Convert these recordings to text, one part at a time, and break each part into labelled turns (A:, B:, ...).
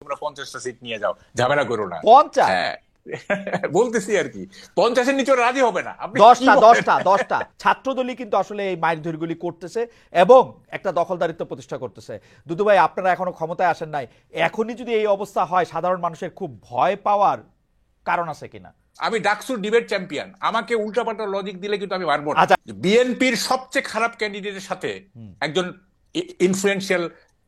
A: তোমরা 50টা সিট নিয়ে যাও, ঝামেলা করো না।
B: 50?
A: হ্যাঁ, বলতেছি আর কি, 50-এর নিচে রাজি হবে না। আপনি কি
B: 10টা
A: বলেন?
B: 10টা 10টা ছাত্রদলই কিন্তু আসলে এই মাইলধরগুলি করতেছে এবং একটা দখলদারিত্ব প্রতিষ্ঠা করতেছে। দুদু ভাই, আপনারা এখনো ক্ষমতায় আসেন নাই, এখনই যদি এই অবস্থা হয় সাধারণ মানুষের খুব ভয় পাওয়ার কারণ আছে কিনা?
A: আমি ডাকসুর ডিবেট চ্যাম্পিয়ন, আমাকে উল্টাপাল্টা লজিক দিলে কিন্তু আমি পারবো না।
B: আচ্ছা।
A: বিএনপির সবচেয়ে খারাপ ক্যান্ডিডেটের সাথে
B: হুম।
A: একজন ইনফ্লুয়েন্সিয়াল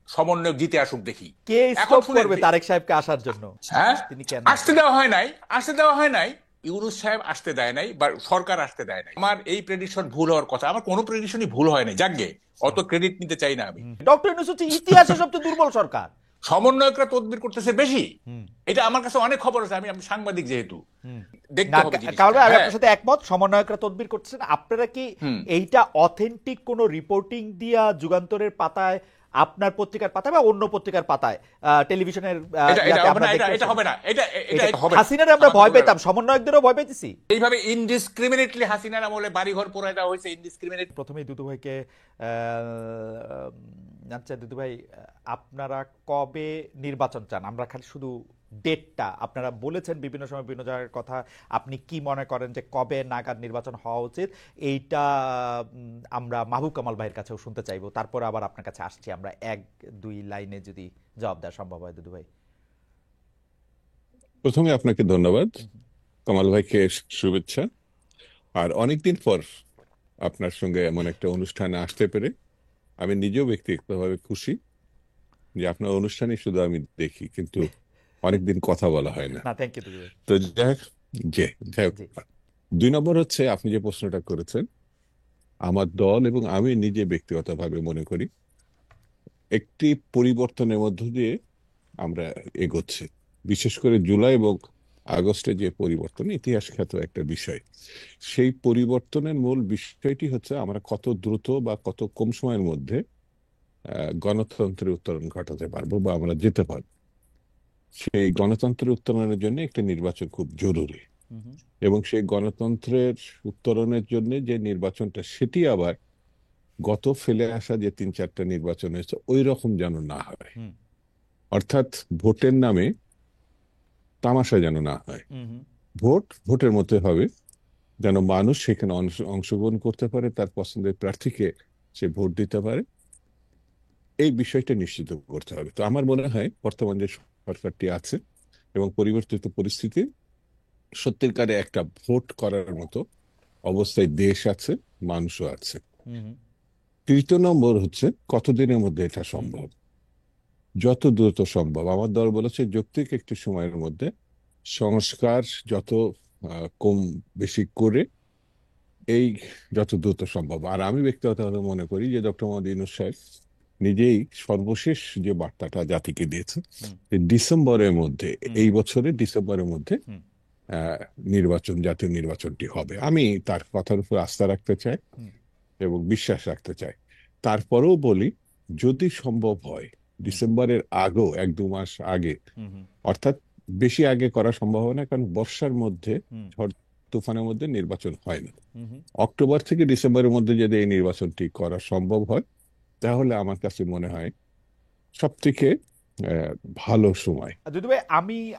A: সমন্বয়ক জিতে আসুক দেখি।
B: কে
A: এখন
B: স্টপ
A: শুনেন,
B: করবে তারেক সাহেবকে আসার জন্য?
A: হ্যাঁ,
B: তিনি কেন
A: আসতে
B: আসবেন?
A: দেওয়া হয় নাই, আসতে দেওয়া হয় নাই। ইউনূস সাহেব আসতে দেয় নাই, বা সরকার আসতে দেয় নাই। আমার এই প্রেডিকশন ভুল হওয়ার কথা, আমার কোনো প্রেডিকশনই ভুল হয় নাই, যাকগে অত ক্রেডিট নিতে চাই না আমি।
B: ডক্টর ইউনূস হচ্ছে ইতিহাসে সবচেয়ে দুর্বল সরকার।
A: সমন্বয়করা তদবির করতেছে বেশি,
B: হুম।
A: এটা আমার কাছে অনেক খবর আছে, আমি সাংবাদিক যেহেতু
B: হুম।
A: দেখতে
B: না,
A: হবে
B: কারণ
A: জিনিসটা।
B: আমি
A: হ্যাঁ,
B: আপনার সাথে একমত, সমন্বয়করা তদবির করতেছেন। আপনারা কি
A: হুম।
B: এইটা অথেন্টিক কোন রিপোর্টিং দিয়া যুগান্তরের পাতায়, আপনার পত্রিকার পাতায় বা অন্য পত্রিকার পাতায়, টেলিভিশনের
A: এটা এটা
B: ইয়াতে
A: হবে
B: আমরা
A: না, এটা
B: দেখতে
A: এটা
B: পাচ্ছি?
A: হবে না, এটা এটা
B: এটা
A: এটা হবে না।
B: হাসিনারে আমরা
A: আমাকে
B: ভয়
A: বলে
B: পেতাম,
A: রাখো,
B: সমন্বয়কদেরও ভয় পেতেছি।
A: এইভাবে ইনডিসক্রিমিনেটলি হাসিনার আমলে বাড়িঘর পোড়ায় দেওয়া হয়েছে, ইনডিসক্রিমিনেট।
B: প্রথমেই দুদু ভাইকে আচ্ছা দুদু ভাই, আপনারা কবে নির্বাচন চান? আমরা খালি শুধু ডেটটা, আপনারা বলেছেন বিভিন্ন সময় বিভিন্ন জায়গার কথা, আপনি কি মনে করেন যে কবে নাগাদ নির্বাচন হওয়া উচিত, এইটা আমরা মাহবুব কামাল ভাইয়ের কাছেও শুনতে চাইবো। তারপর আবার আপনার কাছে আসছি আমরা, এক দুই লাইনে যদি জবাব দেওয়া সম্ভব হয় দুদু ভাই।
C: প্রথমে আপনাকে ধন্যবাদ, কামাল ভাইকে শুভেচ্ছা। আর অনেকদিন পর আপনার সঙ্গে এমন একটা অনুষ্ঠানে আসতে পেরে আমি নিজেও ব্যক্তিগতভাবে খুশি যে আপনার অনুষ্ঠানে শুধু আমি দেখি, কিন্তু অনেকদিন কথা বলা হয় না।
B: না, থ্যাংক ইউ দুদু ভাই।
C: তো যাই হোক, যাই হোক,
B: জি।
C: 2 নম্বর হচ্ছে আপনি যে প্রশ্নটা করেছেন, আমার দল এবং আমি নিজে ব্যক্তিগতভাবে মনে করি একটি পরিবর্তনের মধ্য দিয়ে আমরা এগোচ্ছি। বিশেষ করে জুলাই এবং আগস্টে যে পরিবর্তন, ইতিহাস খ্যাত একটা বিষয়, সেই পরিবর্তনের মূল বিষয়টি হচ্ছে আমরা কত দ্রুত বা কত কম সময়ের মধ্যে গণতন্ত্রের উত্তরণ ঘটাতে পারবো বা আমরা যেতে পারবো। সেই গণতন্ত্রের উত্তরণের জন্য একটা নির্বাচন খুব জরুরি, এবং সেই গণতন্ত্রের উত্তরণের জন্য যে নির্বাচনটা, সেটি আবার গত ফেলে আসা যে 3-4টা নির্বাচন হয়েছে ওই রকম যেন না হয়। অর্থাৎ ভোটের নামে তামাশা যেন না হয়। ভোট ভোটের মধ্যে হবে, যেন মানুষ সেখানে অংশগ্রহণ করতে পারে, তার পছন্দের প্রার্থীকে সে ভোট দিতে পারে, এই বিষয়টা নিশ্চিত করতে হবে। তো আমার মনে হয় বর্তমান যে সরকারটি আছে এবং পরিবর্তিত পরিস্থিতি, সত্যিকারে একটা ভোট করার মতো অবস্থায় দেশ আছে, মানুষও আছে। 3 নম্বর হচ্ছে কতদিনের মধ্যে এটা সম্ভব। যত দ্রুত সম্ভব, আমার দল বলেছে যৌক্তিক একটি সময়ের মধ্যে সংস্কার যত কম বেশি করে এই যত দ্রুত সম্ভব। আর আমি ব্যক্তিগতভাবে মনে করি যে ডক্টর মোহাম্মদ ইউনূস সাহেব নিজেই সর্বশেষ যে বার্তাটা জাতিকে দিয়েছে, যে ডিসেম্বরের মধ্যে, এই বছরের ডিসেম্বরের মধ্যে নির্বাচন, জাতীয় নির্বাচনটি হবে। আমি তার কথার উপর আস্থা রাখতে চাই এবং বিশ্বাস রাখতে চাই। তারপরেও বলি, যদি সম্ভব হয় ডিসেম্বরের আগেও 1-2 মাস আগে, অর্থাৎ বেশি আগে করা সম্ভব হয় না, কারণ বর্ষার মধ্যে, ঝড় তুফানের মধ্যে নির্বাচন হয় না। অক্টোবর থেকে ডিসেম্বরের মধ্যে যদি এই নির্বাচনটি করা সম্ভব হয়, তাহলে আমার কাছে মনে হয় সব থেকে ভালো সময়।
B: দুদু ভাই,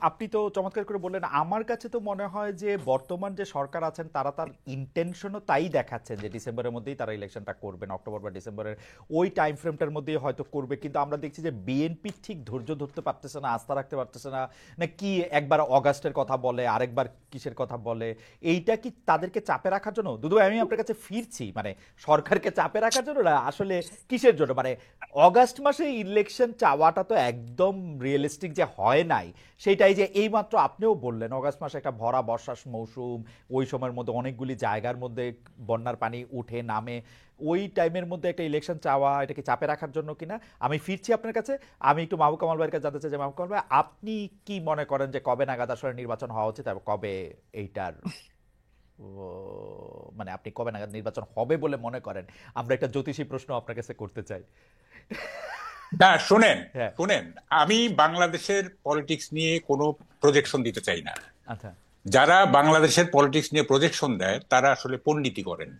B: আপনি তো চমৎকার করে বললেন, আমার কাছে তো মনে হয় যে বর্তমান যে সরকার আছেন তারা তার ইন্টেনশনও তাই দেখাচ্ছেন যে ডিসেম্বরের মধ্যেই তারা ইলেকশনটা করবেন, অক্টোবর বা ডিসেম্বরের ওই টাইম ফ্রেমটার মধ্যেই হয়তো করবে। কিন্তু আমরা দেখছি যে বিএনপি ঠিক ধৈর্য ধরতে পারতেছে না, আস্থা রাখতে পারতেছে না, না কি একবার অগাস্টের কথা বলে, আরেকবার কিসের কথা বলে। এইটা কি তাদেরকে চাপে রাখার জন্য? দুদু ভাই, আমি আপনার কাছে ফিরছি, মানে সরকারকে চাপে রাখার জন্য না, আসলে কিসের জন্য? মানে অগাস্ট মাসে ইলেকশন চাওয়াটা তো একদম রিয়েলিস্টিক যে হয় নাই, সেটাই যে এইমাত্র আপনিও বললেন অগাস্ট মাসে একটা ভরা বর্ষার মৌসুম, ওই সময়ের মধ্যে অনেকগুলি জায়গার মধ্যে বন্যার পানি উঠে নামে, ওই টাইমের মধ্যে একটা ইলেকশন চাওয়া, এটাকে চাপে রাখার জন্য কিনা? আমি ফিরছি আপনার কাছে। আমি একটু মাহবুব কামাল ভাইয়ের কাছে জানতে চাই যে মাহবুব কামাল ভাই, আপনি কি মনে করেন যে কবে নাগাদ আসলে নির্বাচন হওয়া উচিত এবং কবে এইটার মানে আপনি কবে নাগাদ নির্বাচন হবে বলে মনে করেন? আমরা একটা জ্যোতিষী প্রশ্ন আপনার কাছে করতে চাই।
A: না, শোনেন
B: হ্যাঁ।
A: শোনেন, আমি বাংলাদেশের পলিটিক্স নিয়ে কোনো প্রজেকশন দিতে চাই না।
B: আচ্ছা।
A: যারা বাংলাদেশের পলিটিক্স নিয়ে প্রজেকশন দেয় তারা আসলে পণ্ডিতি করেন।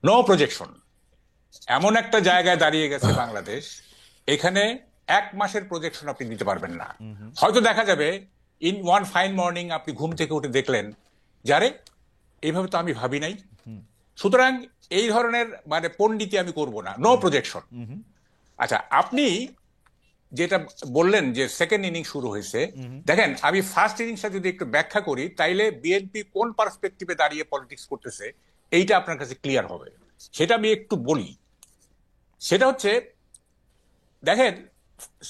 A: No projection. এমন একটা জায়গায় দাঁড়িয়ে গেছে বাংলাদেশ, এখানে এক মাসের প্রজেকশন আপনি দিতে পারবেন না। হয়তো দেখা যাবে ইন ওয়ান ফাইন মর্নিং আপনি ঘুম থেকে উঠে দেখলেন যারে এইভাবে তো আমি ভাবি নাই। সুতরাং এই ধরনের মানে পণ্ডিতি আমি করব না, নো প্রজেকশন। আচ্ছা, আপনি যেটা বললেন যে সেকেন্ড ইনিংস শুরু হয়েছে, দেখেন আমি ফার্স্ট ইনিংসটা যদি একটু ব্যাখ্যা করি তাইলে বিএনপি কোন পার্সপেক্টিভে দাঁড়িয়ে পলিটিক্স করতেছে এইটা আপনার কাছে ক্লিয়ার হবে। সেটা আমি একটু বলি। সেটা হচ্ছে, দেখেন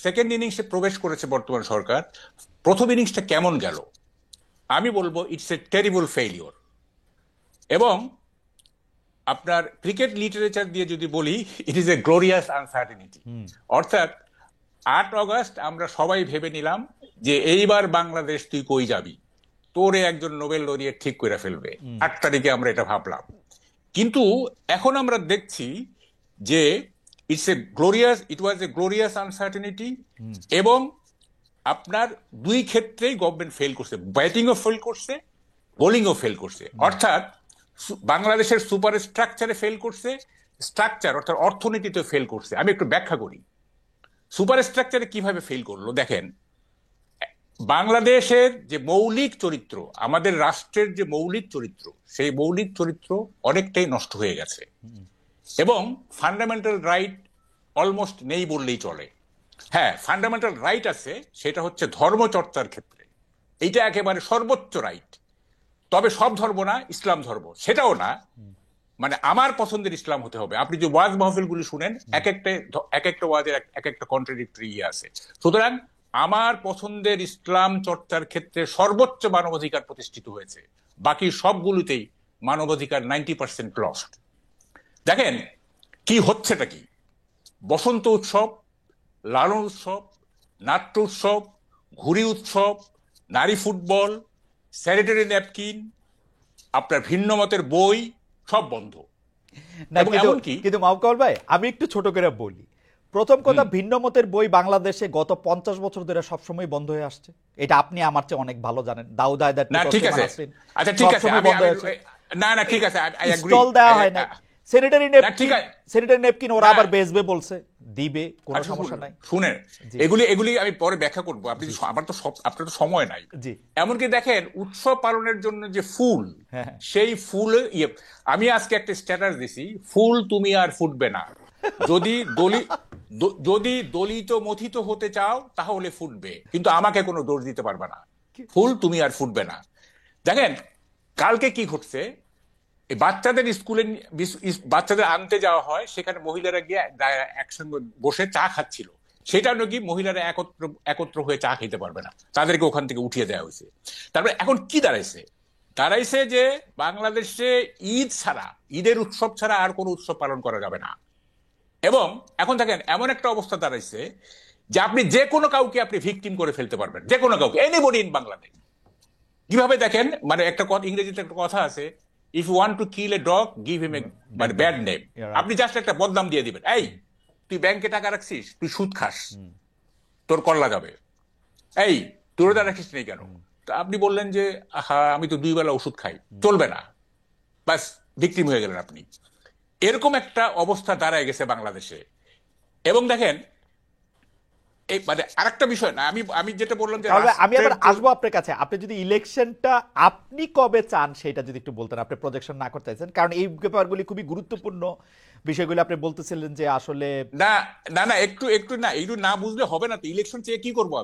A: সেকেন্ড ইনিংসে প্রবেশ করেছে বর্তমান সরকার। প্রথম ইনিংসটা কেমন গেল আমি বলবো ইটস এ টেরিবল ফেইলিওর। এবং আপনার ক্রিকেট লিটারেচার দিয়ে যদি বলি, it is a glorious uncertainty. অর্থাৎ 8 অগস্ট আমরা সবাই ভেবে নিলাম যে এইবার বাংলাদেশ তুই কই যাবি, তোরে একজন নোবেল লরিয়েট ঠিক করে ফেলবে। 8 তারিখে আমরা এটা ভাবলাম, কিন্তু এখন আমরা দেখছি যে ইট ওয়াজ এ গ্লোরিয়াস আনসার্টেনিটি। এবং আপনার দুই ক্ষেত্রেই গভর্নমেন্ট ফেল করছে, ব্যাটিংও ফেল করছে, বোলিংও ফেল করছে। অর্থাৎ বাংলাদেশের সুপার স্ট্রাকচারে ফেল করছে, স্ট্রাকচার অর্থাৎ অর্থনীতিতে ফেল করছে। আমি একটু ব্যাখ্যা করি সুপার স্ট্রাকচারে কিভাবে ফেল করলো। দেখেন, বাংলাদেশের যে মৌলিক চরিত্র, আমাদের রাষ্ট্রের যে মৌলিক চরিত্র, সেই মৌলিক চরিত্র অনেকটাই নষ্ট হয়ে গেছে এবং ফান্ডামেন্টাল রাইট অলমোস্ট নেই বললেই চলে। হ্যাঁ, ফান্ডামেন্টাল রাইট আছে, সেটা হচ্ছে ধর্মচর্চার ক্ষেত্রে এইটা একেবারে সর্বোচ্চ রাইট। তবে সব ধর্ম না, ইসলাম ধর্ম সেটাও না, মানে আমার পছন্দের ইসলাম হতে হবে। আপনি যে ওয়াজ মাহফিলগুলি শুনেন, এক একটা ওয়াজের এক একটা কন্ট্রাডিক্টরি আছে। সুতরাং আমার পছন্দের ইসলাম চর্চার ক্ষেত্রে সর্বোচ্চ মানবাধিকার প্রতিষ্ঠিত হয়েছে, বাকি সবগুলোতেই মানবাধিকার 90% লস্ট। দেখেন কি হচ্ছেটা কি, বসন্ত উৎসব, লালন উৎসব, নাট্য উৎসব, ঘুড়ি উৎসব, নারী ফুটবল, স্যানিটারি ন্যাপকিন, আপনার ভিন্ন মতের বই সব বন্ধ।
B: কিন্তু মাহবুব কামাল ভাই, আমি একটু ছোট করে বলি। প্রথম কথা, ভিন্ন মতের বই বাংলাদেশে গত 50 বছর ধরে সবসময় বন্ধ হয়ে আসছে। এটা আপনি আমার চেয়ে অনেক ভালো জানেন। দাউদ হায়দার,
A: না ঠিক আছে, আচ্ছা ঠিক আছে, না না ঠিক আছে,
B: স্টল দেওয়া হয় না, স্যানিটারি ন্যাপকিন ওরা আবার বেচবে বলছে, দিবে, কোনো সমস্যা নাই।
A: শুনেন, এগুলি আমি পরে ব্যাখ্যা করবো। আপনি আমার তো আপনার তো সময় নাই। এমনকি দেখেন উৎসব পালনের জন্য যে ফুল, সেই ফুল আমি আজকে একটা স্ট্যাটাস দিছি, ফুল তুমি আর ফুটবে না। যদি দলিত মথিত হতে চাও তাহলে ফুটবে, কিন্তু আমাকে কোনো দোষ দিতে পারবে না। ফুল তুমি আর ফুটবে না। দেখেন কালকে কি ঘটছে, বাচ্চাদের স্কুলে বাচ্চাদের আনতে যাওয়া হয়, সেখানে মহিলারা গিয়ে একসঙ্গে বসে চা খাচ্ছিল। সেটা নাকি মহিলারা একত্র হয়ে চা খেতে পারবে না, তাদেরকে ওখান থেকে উঠিয়ে দেওয়া হয়েছে। তারপরে এখন কি দাঁড়াইছে যে বাংলাদেশে ঈদ ছাড়া, ঈদের উৎসব ছাড়া আর কোনো উৎসব পালন করা যাবে না। এবং এখন দেখেন এমন একটা অবস্থা দাঁড়াইছে যে আপনি যে কোনো কাউকে আপনি ভিকটিম করে ফেলতে পারবেন, যে কোনো কাউকে, এনিবডি ইন বাংলাদেশ। কিভাবে দেখেন, মানে একটা ইংরেজিতে একটা কথা আছে, if you want to kill a dog give him a মানে ব্যাড নেম। আপনি জাস্ট একটা বদনাম দিয়ে দিবেন, এই তুই ব্যাংকে টাকা রাখছিস, তুই সুদ খাস, তোর কল্লা যাবে, এই তুই রোজা রাখিস নেই কেন। তা আপনি বললেন যে আমি তো 2 বেলা ওষুধ খাই, চলবে না, বাস ভিকটিম হয়ে গেলেন আপনি। এরকম একটা অবস্থা দাঁড়ায় গেছে বাংলাদেশে। এবং দেখেন মানে আরেকটা বিষয় না, আমি যেটা বললাম যে
B: আমি আবার আসবো আপনার কাছে। আপনি যদি ইলেকশনটা আপনি কবে চান সেটা যদি একটু বলতেন, আপনি প্রজেকশন না করতে চাইছেন, কারণ এই ব্যাপারগুলি খুবই গুরুত্বপূর্ণ বিষয়গুলো। আপনি বলতেছিলেন যে আসলে
A: না একটু না বুঝলে হবে না তো। ইলেকশন চেয়ে কি করবো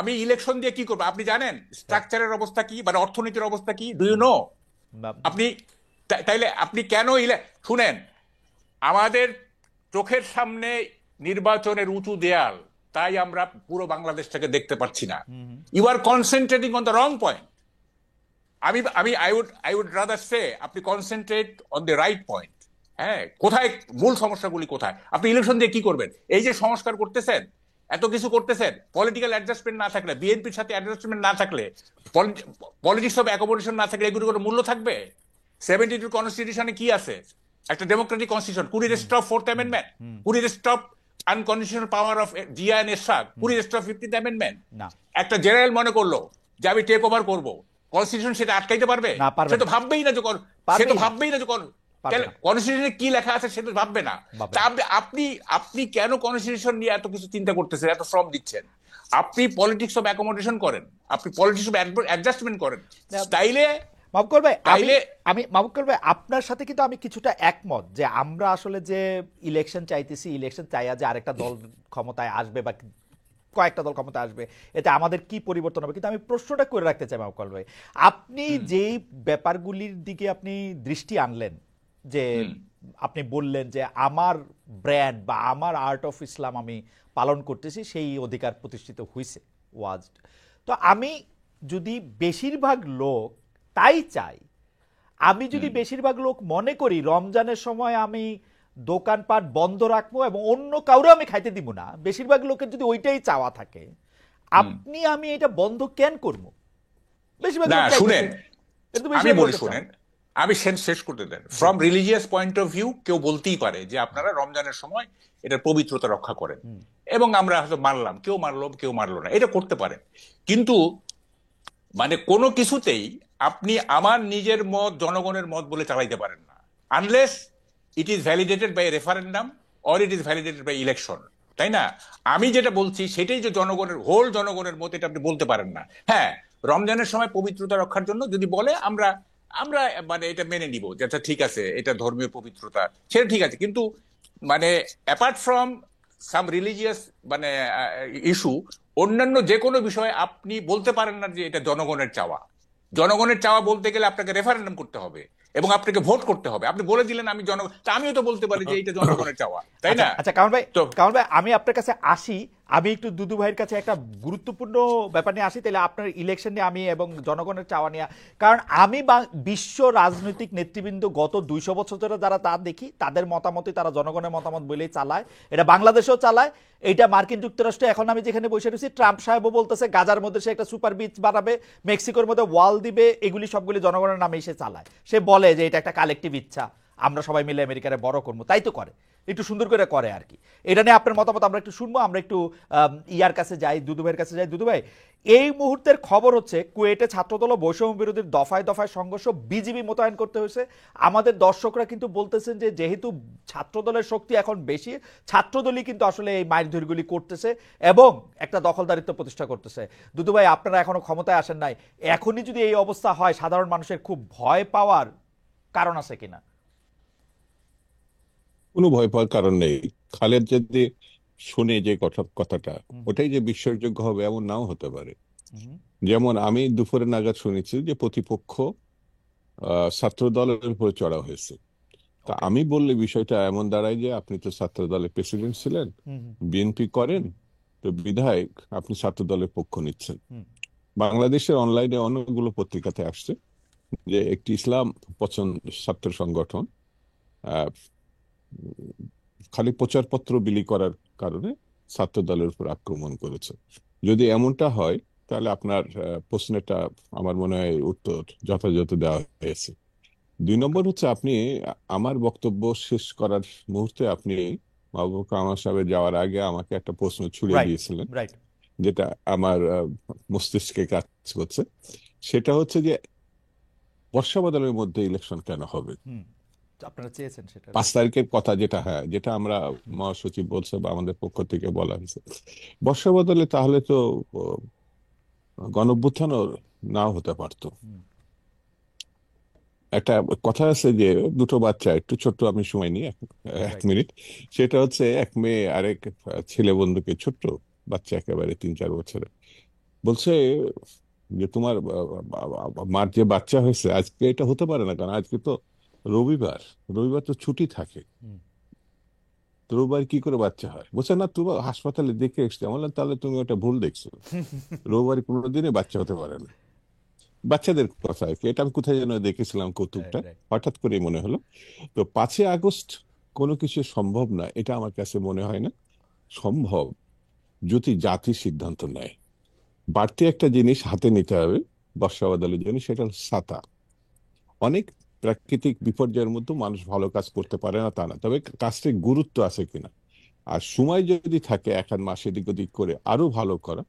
A: আমি ইলেকশন দিয়ে কি করবো? আপনি জানেন স্ট্রাকচারের অবস্থা কি, মানে অর্থনীতির অবস্থা কি, ডু ইউ নো? আপনি তাইলে আপনি কেন শুনেন, আমাদের চোখের সামনে নির্বাচনের উঁচু দেয়াল, তাই আমরা পুরো বাংলাদেশটাকে দেখতে পাচ্ছি না। You are concentrating on the wrong point. I would rather say আপনি concentrate on the right point. হ্যাঁ, কোথায় মূল সমস্যাগুলি কোথায়? আপনি ইলেকশন দিয়ে কি করবেন? এই যে সংস্কার করতেছেন, এত কিছু করতেছেন, পলিটিক্যাল অ্যাডজাস্টমেন্ট না থাকলে, বিএনপির সাথে অ্যাডজাস্টমেন্ট না থাকলে, পলিটিক্স অফ অ্যাকোমোডেশন না থাকলে এগুলো কোনো মূল্য থাকবে? 72 কনস্টিটিউশনে কি আছে? একটা democratic constitution. Could it stop 4th amendment? Could it stop unconditional power of Zia and Ershad? Could it stop 15th amendment? একটা জেনারেল মনে করলো যে আমি টেক ওভার করবো, কনস্টিটিউশন সেটা আটকাইতে পারবে? সে তো ভাববেই না যে
B: পারবে না,
A: কনস্টিটিউশনে কি লেখা আছে সেটা ভাববে না।
B: ভাববে
A: তা
B: না।
A: আপনি আপনি কেন কনস্টিটিউশন নিয়ে এত কিছু চিন্তা করতেছেন, এত শ্রম দিচ্ছেন? আপনি পলিটিক্স অফ অ্যাকোমোডেশন করেন, আপনি পলিটিক্স অফ অ্যাডজাস্টমেন্ট করেন। তাইলে
B: মাহবুব ভাই, আমি
A: তাইলে
B: আমি মাহবুব ভাই আপনার সাথে কিন্তু আমি কিছুটা একমত যে আমরা আসলে যে ইলেকশন চাইতেছি, ইলেকশন চাইয়া যে আরেকটা দল ক্ষমতায় আসবে বা কয়েকটা দল ক্ষমতা আসবে, এতে আমাদের কি পরিবর্তন হবে। কিন্তু আমি প্রশ্নটা করে রাখতে চাই মাহবুব ভাই, আপনি যেই ব্যাপারগুলির দিকে আপনি দৃষ্টি আনলেন, যে
A: হুম,
B: আপনি বললেন যে আমার ব্র্যান্ড বা আমার আর্ট অফ ইসলাম আমি পালন করতেছি, সেই অধিকার প্রতিষ্ঠিত হয়েছে ওয়াজ। তো আমি যদি বেশিরভাগ লোক তাই চাই, আমি যদি
A: হুম,
B: বেশিরভাগ লোক মনে করি রমজানের সময় আমি দোকানপাট বন্ধ রাখবো এবং অন্য কাউরে আমি খাইতে দিব না, বেশিরভাগ লোকের যদি ওইটাই চাওয়া থাকে,
A: হুম।
B: আপনি আমি এটা বন্ধ কেন করব? বেশিরভাগ
A: না
B: লোক
A: শুনেন,
B: চাইতেছে, এটা তো
A: আমি
B: বেশিরভাগ
A: বলি
B: লোকের চাওয়া।
A: শুনেন, আমি শেষ করতে দেন।
B: জি।
A: From religious point of view কেউ বলতেই পারে যে আপনারা রমজানের সময় এটার পবিত্রতা রক্ষা করেন,
B: হুম,
A: এবং আমরা হয়তো মানলাম, কেউ মানলো কেউ মানলো না, এটা করতে পারেন। কিন্তু মানে কোনো কিছুতেই আপনি আমার নিজের মত জনগণের মত বলে চালাইতে পারেন না, unless it is validated by referendum or it is validated by election. তাই না? আমি যেটা বলছি সেটাই যে জনগণের, হোল জনগণের মত, এটা আপনি বলতে পারেন না। হ্যাঁ, রমজানের সময় পবিত্রতা রক্ষার জন্য যদি বলে আমরা আমরা মানে এটা মেনে নিব যে আচ্ছা ঠিক আছে, এটা ধর্মীয় পবিত্রতা, সেটা ঠিক আছে। কিন্তু মানে অ্যাপার্ট ফ্রম সাম রিলিজিয়াস মানে ইস্যু, অন্যান্য যে কোনো বিষয়ে আপনি বলতে পারেন না যে এটা জনগণের চাওয়া। জনগণের চাওয়া বলতে গেলে আপনাকে রেফারেন্ডাম করতে হবে এবং আপনাকে ভোট করতে হবে। আপনি বলে দিলেন আমি জনগণ, তা আমিও তো বলতে পারি যে এটা জনগণের চাওয়া, তাই
B: আচ্ছা
A: না?
B: আচ্ছা, কামাল ভাই,
A: তো
B: কামাল ভাই আমি আপনার কাছে আসি, আমি একটু দুদু ভাইয়ের কাছে একটা গুরুত্বপূর্ণ ব্যাপার নিয়ে আসি, তাহলে আপনার ইলেকশন নিয়ে আমি এবং জনগণের চাওয়া নিয়ে। কারণ আমি বিশ্ব রাজনৈতিক নেতৃবৃন্দ গত 200 বছর ধরে যারা তা দেখি, তাদের মতামতই তারা জনগণের মতামত বলেই চালায়, এটা বাংলাদেশেও চালায়, এইটা মার্কিন যুক্তরাষ্ট্রে এখন আমি যেখানে বসে রয়েছি ট্রাম্প সাহেবও বলতেছে গাজার মধ্যে সে একটা সুপার বিচ বানাবে, মেক্সিকোর মধ্যে ওয়াল দিবে, এগুলি সবগুলি জনগণের নামে সে চালায়। সে বলে যে এটা একটা কালেকটিভ ইচ্ছা, আমরা সবাই মিলে আমেরিকারে বড় করবো, তাই তো করে, একটু সুন্দর করে করে আর কি। এটা নিয়ে আপনার মতামত আমরা একটু শুনবো। আমরা একটু ইয়ার কাছে যাই, দুদু ভাইয়ের কাছে যাই। দুদু ভাই, এই মুহূর্তের খবর হচ্ছে কুয়েটে ছাত্রদল ও বৈষম্য বিরোধীর দফায় দফায় সংঘর্ষ, বিজিবি মোতায়েন করতে হয়েছে। আমাদের দর্শকরা কিন্তু বলতেছেন যে যেহেতু ছাত্রদলের শক্তি এখন বেশি, ছাত্রদলই কিন্তু আসলে এই মারধরগুলি করতেছে এবং একটা দখলদারিত্ব প্রতিষ্ঠা করতেছে। দুদু ভাই, আপনারা এখনো ক্ষমতায় আসেন নাই, এখনই যদি এই অবস্থা হয় সাধারণ মানুষের খুব ভয় পাওয়ার কারণ আছে কিনা?
C: কোনো ভয় পাওয়ার কারণ নেই। খালেদ যদি শুনে যে কথাটা,
B: হুম,
C: ওটাই যে বিশ্বাসযোগ্য হবে এমন নাও হতে পারে।
B: হুম,
C: যেমন আমি দুপুরে নাগাদ শুনেছি যে প্রতিপক্ষ ছাত্র দলের উপরে চড়া হয়েছে। তা
B: ওকে,
C: আমি বললে বিষয়টা এমন দাঁড়ায় যে আপনি তো ছাত্র দলের প্রেসিডেন্ট ছিলেন,
B: হুম, হুম,
C: বিএনপি করেন, তো বিধায়ক আপনি ছাত্র দলের পক্ষ নিচ্ছেন।
B: হুম,
C: বাংলাদেশের অনলাইনে অনেকগুলো পত্রিকাতে আসছে যে একটি ইসলাম পছন্দ ছাত্র সংগঠন আহ, খালি প্রচারপত্র বিলি করার কারণে ছাত্র দলের উপর আক্রমণ করেছে। যদি এমনটা হয় তাহলে আপনার প্রশ্নটা আমার মনে হয় উত্তর যথাযথ দেওয়া হয়েছে। 2 নম্বর হচ্ছে আপনি আমার বক্তব্য শেষ করার মুহূর্তে আপনি মাহবুব কামাল সাহেবের যাওয়ার আগে আমাকে একটা প্রশ্ন ছুড়ে
B: রাইট,
C: দিয়েছিলেন,
B: রাইট,
C: যেটা আমার মস্তিষ্কে কাজ করছে। সেটা হচ্ছে যে বর্ষা বাদলের মধ্যে ইলেকশন কেন হবে?
B: হুম, আপনারা চেয়েছেন সেটা,
C: 5 তারিখের কথা যেটা, হ্যাঁ, যেটা আমরা মহাসচিব বলছে বা আমাদের পক্ষ থেকে বলা হয়েছে, বর্ষা বদলে তাহলে তো গণঅভ্যুত্থানও নাও হতে পারতো।
B: হুম,
C: একটা কথা আছে যে দুটো বাচ্চা, একটু ছোট্ট, আমি সময় নিই এক
B: রাইট,
C: মিনিট। সেটা হচ্ছে এক মেয়ে আরেক ছেলে বন্ধুকে, ছোট্ট বাচ্চা একেবারে 3-4 বছরের, বলছে যে তোমার মার যে বাচ্চা হয়েছে আজকে এটা হতে পারে না, কারণ আজকে তো রবিবার, রবিবার তো ছুটি থাকে,
B: হুম,
C: তো রবিবার কি করে বাচ্চা হয়? বলছে না, তুমি হাসপাতালে দেখে এসছি। আমি বললাম তাহলে তুমি ওটা ভুল দেখছো, রবিবার কোনোদিনই বাচ্চা হতে পারে না। বাচ্চাদের কথা আর কি, এটা আমি কোথায় যেন দেখেছিলাম
B: রাইট,
C: কৌতুকটা,
B: রাইট,
C: হঠাৎ করে মনে হলো। তো 5ই আগস্ট কোনো কিছু সম্ভব না এটা আমার কাছে মনে হয় না। সম্ভব যদি জাতি সিদ্ধান্ত নেয়। বাড়তি একটা জিনিস হাতে নিতে হবে বর্ষাবাদলের জন্য, সেটা হলো ছাতা। অনেক প্রাকৃতিক বিপর্যয়ের মধ্যে মানুষ ভালো কাজ করতে পারে না তা না, তবে কাজটির গুরুত্ব আছে কিনা, আর সময় যদি থাকে 1 আধ মাস এদিক ওদিক করে আরো ভালো করা,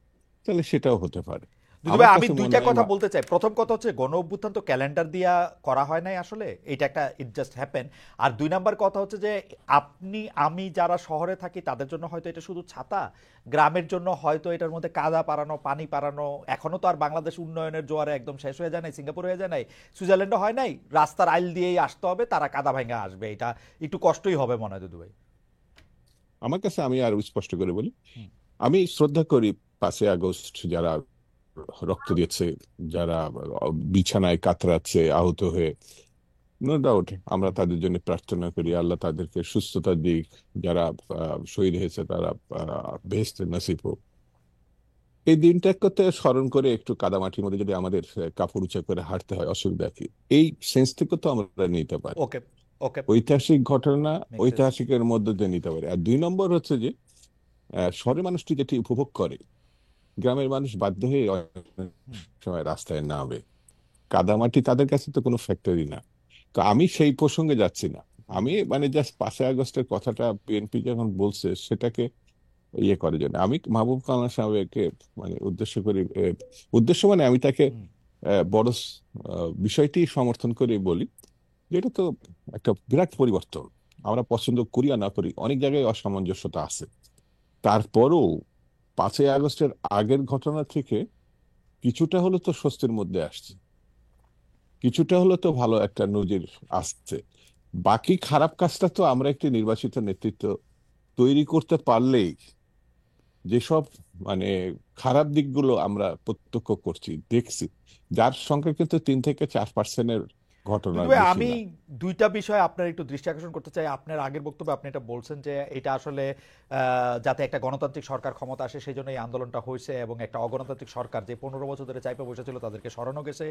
C: তাহলে সেটাও হতে পারে।
B: দুদু
C: আমার
B: ভাই, আমি
C: কাছে মনে
B: দুইটা
C: হয়
B: কথা বলতে চাই। প্রথম কথা হচ্ছে গণ অভ্যুত্থান তো ক্যালেন্ডার দিয়া করা হয় নাই আসলে, এটা একটা ইট জাস্ট হ্যাপেন। আর দুই নাম্বার কথা হচ্ছে যে আপনি আমি যারা শহরে থাকি তাদের জন্য হয়তো এটা শুধু ছাতা, গ্রামের জন্য হয়তো এটার মধ্যে কাদা পারানো, পানি পারানো। এখনো তো আর বাংলাদেশ উন্নয়নের জোয়ারে একদম শেষ হয়ে যায় নাই, সিঙ্গাপুর হয়ে যায় নাই, সুইজারল্যান্ডও হয় নাই। রাস্তার আইল দিয়েই আসতে হবে, তারা কাদা ভাঙা আসবে, এটা একটু কষ্টই হবে মনে হয় দুদু ভাই।
C: আমার কাছে, আমি আর স্পষ্ট করে বলি, আমি শ্রদ্ধা করি 5ই আগস্ট যারা রক্ত দিয়েছে, যারা বিছানায় কাতরাচ্ছে আহত হয়ে, নো ডাউট আমরা তাদের জন্য প্রার্থনা করি আল্লাহ তাদেরকে সুস্থতা দিক। যারা শহীদ হয়েছে তারা বেহেশতের নসিব হোক। এই দিনটাকে স্মরণ করে একটু কাদামাটির মধ্যে যদি আমাদের কাপড় উঁচা করে হাঁটতে হয়, অসুবিধা কি? এই সেন্স থেকে তো আমরা নিতে পারি।
B: ওকে, ওকে,
C: ঐতিহাসিক ঘটনা
B: মেক সেন্স।
C: ঐতিহাসিকের মধ্যে দিয়ে নিতে পারি। আর 2 নম্বর হচ্ছে যে শহরের মানুষটি যেটি উপভোগ করে, গ্রামের মানুষ বাধ্য হয়ে অনেক সময় রাস্তায় নামে। কাদামাটি তাদের কাছে তো কোনো ফ্যাক্টরি না। তো আমি সেই প্রসঙ্গে যাচ্ছি না। আমি মানে জাস্ট 5ই আগস্টের কথাটা বিএনপি যখন বলছে সেটাকে ইয়ে করার জন্য আমি মাহবুব কালাম সাহেবকে মানে উদ্দেশ্য করি, উদ্দেশ্য মানে আমি তাকে বড় বিষয়টি সমর্থন করে বলি যে এটা তো একটা বিরাট পরিবর্তন। আমরা পছন্দ করি আর না করি, অনেক জায়গায় অসামঞ্জস্যতা আছে। তারপরও 5ই আগস্টের আগের ঘটনা থেকে কিছুটা হলো তো স্বস্তির মধ্যে আসছে, কিছুটা হলো তো ভালো একটা নজির আসছে। বাকি খারাপ কাজটা তো আমরা একটি নির্বাচিত নেতৃত্ব তৈরি করতে পারলেই, যেসব মানে খারাপ দিকগুলো আমরা প্রত্যক্ষ করছি দেখছি, যার সংখ্যা কিন্তু 3 থেকে 4%
B: দুদু
C: ঘটনার
B: ভাই,
C: বেশি
B: আমি
C: না।
B: দুইটা বিষয় আপনার একটু দৃষ্টি আকর্ষণ করতে চাই। আপনার আগের বক্তব্যে আপনি এটা বলছেন যে এটা আসলে যাতে একটা গণতান্ত্রিক সরকার ক্ষমতা আসে সেই জন্য এই আন্দোলনটা হয়েছে, এবং একটা অগণতান্ত্রিক সরকার যে 15 বছর ধরে চাইপে বসেছিল তাদেরকে সরানো গেছে।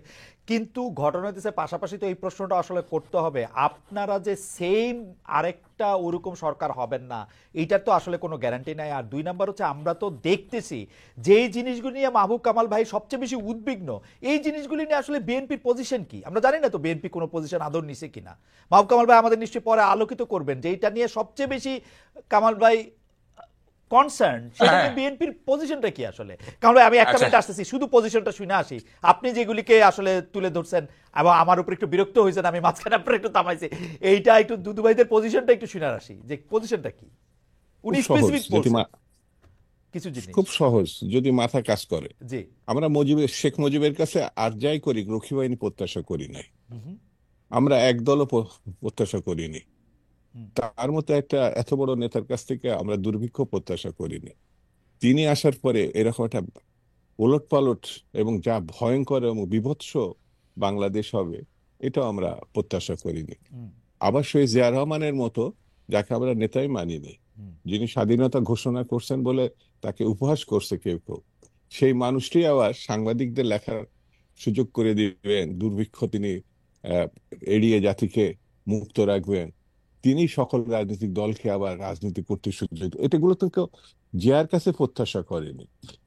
B: কিন্তু ঘটনা হইতেছে পাশাপাশি তো এই প্রশ্নটা আসলে করতে হবে, আপনারা যে সেম আরেকটা ওরকম সরকার হবেন না, এইটার তো আসলে কোনো গ্যারান্টি নাই। আর দুই নাম্বার হচ্ছে আমরা তো দেখতেছি যেই জিনিসগুলি নিয়ে মাহবুব কামাল ভাই সবচেয়ে বেশি উদ্বিগ্ন, এই জিনিসগুলি নিয়ে আসলে বিএনপির পজিশন কি আমরা জানি না। তো বিএনপি কোনো পজিশন আদর নিছে কিনা, মাহবুব কামাল ভাই আমাদের নিশ্চয়ই পরে আলোকিত করবেন যে এইটা নিয়ে সবচেয়ে বেশি কামাল ভাই কনসার্ন, সেটা
A: হ্যাঁ,
B: নিয়ে বিএনপির পজিশনটা কি আসলে। কারণ ভাই আমি একটা
A: আচ্ছা,
B: মিনিট আসতেছি, শুধু পজিশনটা শুনে আসি। আপনি যেগুলিকে আসলে তুলে ধরছেন এবং আমার উপর একটু বিরক্ত হয়েছেন, আমি মাঝখানে আপনার একটু থামাইছি, এইটা একটু দুদু ভাইদের পজিশনটা একটু শুনে আসি যে পজিশনটা কি।
C: খুব
B: উনি
C: সহজ
B: স্পেসিফিক
C: যদি
B: বলছেন কিছু জিনিস।
C: খুব সহজ যদি মাথা কাজ করে।
B: জি।
C: আমরা শেখ মুজিবের কাছে আর যাই করি রক্ষী বাহিনী প্রত্যাশা করি নাই,
B: হুম,
C: আমরা একদলও প্রত্যাশা করিনি।
B: হুম,
C: তার মতো একটা এত বড় নেতার কাছ থেকে আমরা দুর্ভিক্ষ প্রত্যাশা করিনি। তিনি আসার পরে এরকম একটা ওলটপালট এবং যা ভয়ঙ্কর এবং বিভৎস বাংলাদেশ হবে, এটা আমরা প্রত্যাশা করিনি।
B: হুম,
C: আবার সেই জিয়া রহমানের মতো, যাকে আমরা নেতাই মানিনি,
B: হুম,
C: যিনি স্বাধীনতা ঘোষণা করছেন বলে তাকে উপহাস করছে কেউ কেউ, সেই মানুষটি আবার সাংবাদিকদের লেখার সুযোগ করে দিবেন, দুর্ভিক্ষ তিনি আহ, এড়িয়ে জাতিকে মুক্ত রাখবেন, তিনি সকল রাজনৈতিক দলকে আবার রাজনীতি করতে সুযোগ, এটাগুলো তো কেউ জিয়ার কাছে প্রত্যাশা করেনি।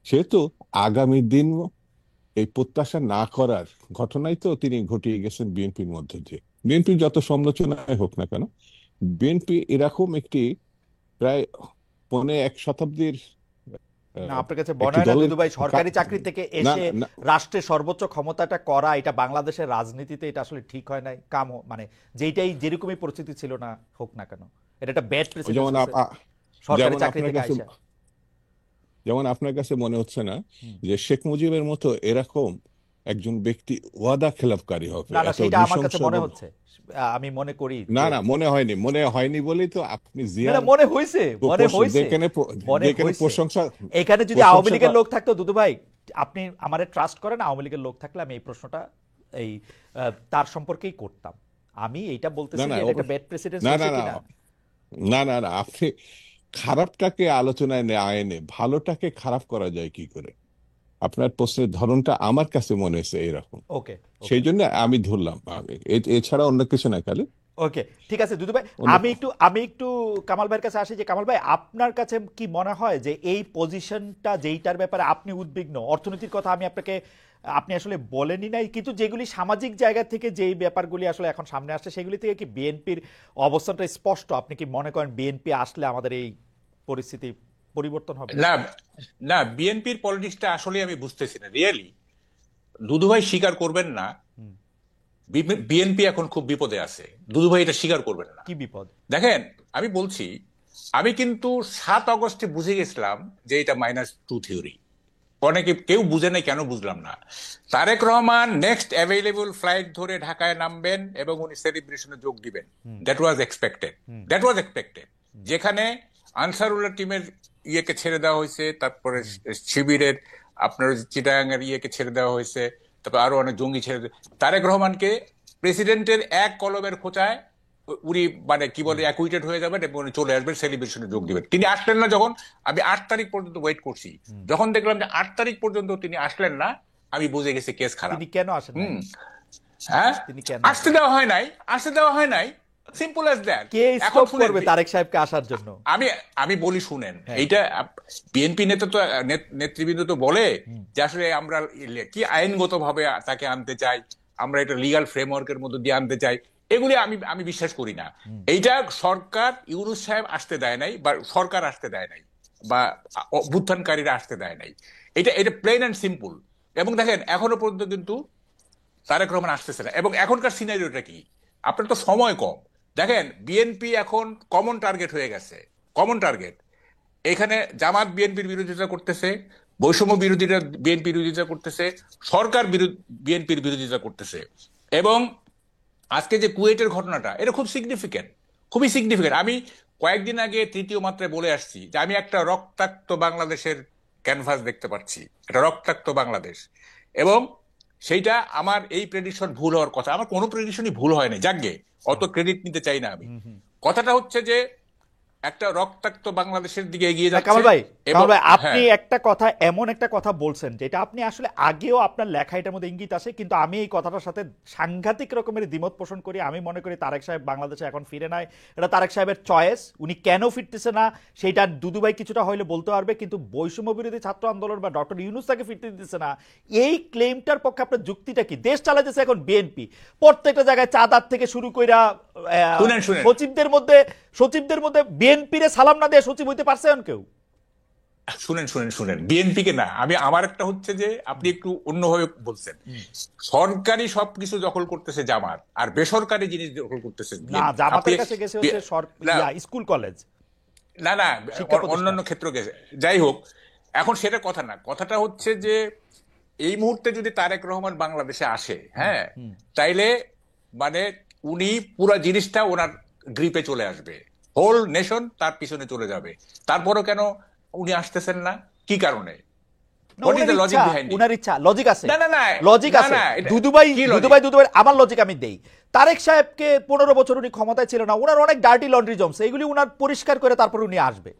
C: সেহেতু আগামী দিন এই প্রত্যাশা না করার ঘটনাই তো তিনি ঘটিয়ে গেছেন বিএনপির মধ্যে দিয়ে। বিএনপির যত সমালোচনাই হোক না কেন, বিএনপি এরকম একটি প্রায় 1.25 শতাব্দীর
B: না
C: আহ,
B: আপনার কাছে মনে
C: একটি
B: হয় না
C: দলের
B: দুদু ভাই সরকারি চাকরি থেকে
C: না
B: এসে
C: না
B: রাষ্ট্রের সর্বোচ্চ ক্ষমতাটা করা এটা বাংলাদেশের রাজনীতিতে এটা আসলে ঠিক হয় নাই, মানে যেইটাই যেরকমই পরিস্থিতি ছিল না হোক না কেন, এটা একটা ব্যাড প্রেসিডেন্ট
C: যেমন
B: হচ্ছে সরকারি
C: যেমন
B: চাকরি
C: আপনার
B: থেকে
C: কাছে
B: আইসা।
C: আপনার কাছে মনে হচ্ছে না
B: হুম।
C: যে শেখ মুজিবের মতো এরকম একজন ব্যক্তি ওয়াদা খেলাপকারী হবে,
B: না না,
C: এত
B: সেটা আমার
C: নৃশংস
B: কাছে মনে
C: এবং
B: হচ্ছে, আমি মনে করি
C: না
B: যে
C: না মনে হয়নি বলেই তো আপনি
B: না না,
C: জিয়ার
B: মনে হয়েছে, মনে হয়েছে,
C: যেখানে
B: মনে
C: যেখানে
B: হয়েছে।
C: প্রশংসা
B: এখানে যদি আওয়ামী
C: প্রশংসা
B: লীগের লোক থাকতো দুদু ভাই, আপনি আমারে ট্রাস্ট করেন, আওয়ামী লীগের লোক থাকলে আমি এই প্রশ্নটা এই তার সম্পর্কেই করতাম। আমি এইটা
C: না
B: বলতেছি
C: না
B: যে এটা একটা ব্যাড প্রেসিডেন্ট
C: না না
B: হয়েছে
C: না
B: কিনা।
C: না না না আপনি খারাপটাকে আলোচনায় এনে ভালোটাকে খারাপ করা যায় কি করে? আপনার প্রশ্নের ধরনটা আমার কাছে মনে হয়েছে এরকম,
B: ওকে, ওকে,
C: সেই জন্য আমি ধরলাম। এছাড়া অন্য কিছু না, খালি
B: ওকে, ঠিক আছে দুদু ভাই।
C: অন্য
B: আমি একটু কামাল ভাইয়ের কাছে আসি যে কামাল ভাই আপনার কাছে কি মনে হয় যে এই পজিশনটা যেইটার ব্যাপারে আপনি উদ্বিগ্ন, অর্থনীতির কথা আমি আপনাকে আপনি আসলে বলেনি নাই, কিন্তু যেগুলি সামাজিক জায়গা থেকে যেই ব্যাপারগুলি আসলে এখন সামনে আসছে সেগুলি থেকে কি বিএনপির অবস্থানটা স্পষ্ট? আপনি কি মনে করেন বিএনপি আসলে আমাদের এই পরিস্থিতি পরিবর্তন হবে?
A: না, না, বিএনপির পলিটিক্সটা আসলে আমি বুঝতেছি না রিয়েলি। দুদুভাই স্বীকার করবেন না বিএনপি এখন খুব বিপদে আছে, দুদুভাই এটা স্বীকার করবেন না।
B: কি বিপদ?
A: দেখেন আমি বলছি, আমি কিন্তু 7 আগস্টে বুঝে গেছিলাম যে এটা -2 থিওরি। অনেকে কেউ বুঝে নাই, কেন বুঝলাম না। Tarek Rahman next available flight ধরে ঢাকায় নামবেন এবং উনি সেলিব্রেশনে যোগ দিবেন। That was expected, that was expected. যেখানে আনসারুল্লাহ টিমের ইয়েকে ছেড়ে দেওয়া হয়েছে, তারপরে শিবিরের আপনার চিটাগাং এর ইয়েকে ছেড়ে দেওয়া হয়েছে, তারপর আরো অনেক জঙ্গি ছেড়ে তারেক রহমানকে প্রেসিডেন্টের এক কলমের খোঁচায় উনি মানে কি বলে অ্যাকুইটেড হয়ে যাবেন এবং উনি চলে আসবেন, সেলিব্রেশনে যোগ দিবেন। তিনি আসলেন না। যখন আমি 8 তারিখ পর্যন্ত ওয়েট করছি, যখন দেখলাম যে 8 তারিখ পর্যন্ত তিনি আসলেন না, আমি বুঝে গেছি কেস খারাপ।
B: তিনি কেন আসেন নাই?
A: হ্যাঁ,
B: তিনি কেন
A: আসতে দেওয়া হয় নাই, আসতে দেওয়া হয় নাই, simple as that.
B: K stop করবে তারেক সাহেবকে আসার জন্য?
A: আমি আমি বলি শুনেন, এইটা বিএনপি নেতা তো নেতৃবৃন্দ তো বলে যে আসলে আমরা কি আইনগত ভাবে তাকে আনতে চাই, আমরা এটা লিগ্যাল ফ্রেমওয়ার্কের মধ্যে দিয়ে আনতে চাই। এগুলি আমি বিশ্বাস করি না। এইটা সরকার, ইউনূস সাহেব আসতে দেয় নাই, বা সরকার আসতে দেয় নাই, বা অভ্যুত্থানকারীরা আসতে দেয় নাই। এটা প্লেন অ্যান্ড সিম্পল। এবং দেখেন এখনো পর্যন্ত কিন্তু তারেক রহমান আসতেছে না। এবং এখনকার সিনারিওটা কি, আপনার তো সময় কম। দেখেন বিএনপি এখন কমন টার্গেট হয়ে গেছে, কমন টার্গেট। এখানে জামাত বিএনপির বিরোধিতা করতেছে, বৈষম্য বিরোধীরা বিএনপির বিরোধিতা করতেছে, সরকার বিএনপির বিরোধিতা করতেছে। এবং আজকে যে কুয়েটের ঘটনাটা, এটা খুব সিগনিফিকেন্ট, খুবই সিগনিফিকেন্ট। আমি কয়েকদিন আগে তৃতীয় মাত্রায় বলে আসছি যে আমি একটা রক্তাক্ত বাংলাদেশের ক্যানভাস দেখতে পাচ্ছি, একটা রক্তাক্ত বাংলাদেশ। এবং সেইটা আমার এই প্রেডিকশন ভুল হওয়ার কথা, আমার কোনো প্রেডিকশনই ভুল হয়নি, যাকগে অত ক্রেডিট নিতে চাই না আমি। কথাটা হচ্ছে যে একটা রক্তাক্ত বাংলাদেশের দিকে এগিয়ে যাচ্ছে।
B: কামাল ভাই, আপনি একটা কথা, এমন একটা কথা বলছেন যেটা আপনি আসলে আগেও আপনার লেখা এটার মধ্যে ইঙ্গিত আসে, কিন্তু আমি এই কথাটার সাথে সাংঘাতিক রকমের দ্বিমত পোষণ করি। আমি মনে করি তারেক সাহেব বাংলাদেশে এখন ফিরে নাই, এটা তারেক সাহেবের চয়েস। উনি কেন ফিরতেছে না সেইটা দুদুভাই কিছুটা হইলে বলতে পারবে, কিন্তু বৈষম্য বিরোধী ছাত্র আন্দোলন বা ডক্টর ইউনূস তাকে ফিরতে দিতেছে না, এই ক্লেমটার পক্ষে আপনার যুক্তিটা কি? দেশ চালাইতেছে এখন বিএনপি, প্রত্যেকটা জায়গায় চাঁদার থেকে শুরু কইরা সচিবদের মধ্যে বিএনপিরে সালাম না দিয়ে সচিব হইতে পারছে কেউ?
A: শুনেন বিএনপিকে না, আমার একটা হচ্ছে যে আপনি একটু অন্যভাবে বলছেন। সরকারি সবকিছু দখল করতেছে জামাত, আর বেসরকারি জিনিস দখল করতেছে
B: না, জামাতের কাছে গেছে হচ্ছে স্কুল কলেজ,
A: না অন্যান্য ক্ষেত্র গেছে। যাই হোক, এখন সেটা কথা না, কথাটা হচ্ছে যে এই মুহূর্তে যদি তারেক রহমান বাংলাদেশে আসে, হ্যাঁ, তাইলে মানে উনি পুরো জিনিসটা ওনার গ্রিপে চলে আসবে, হোল নেশন তার পিছনে চলে যাবে। তারপরও কেন উনি আসতেছেন না, কি কারণে?
B: আমার লজিক আমি দেই। তারেক সাহেবকে 15 বছর উনি ক্ষমতায় ছিল না, উনার অনেক ডার্টি লন্ড্রি জমছে, এগুলি উনার পরিষ্কার করে তারপর উনি আসবে।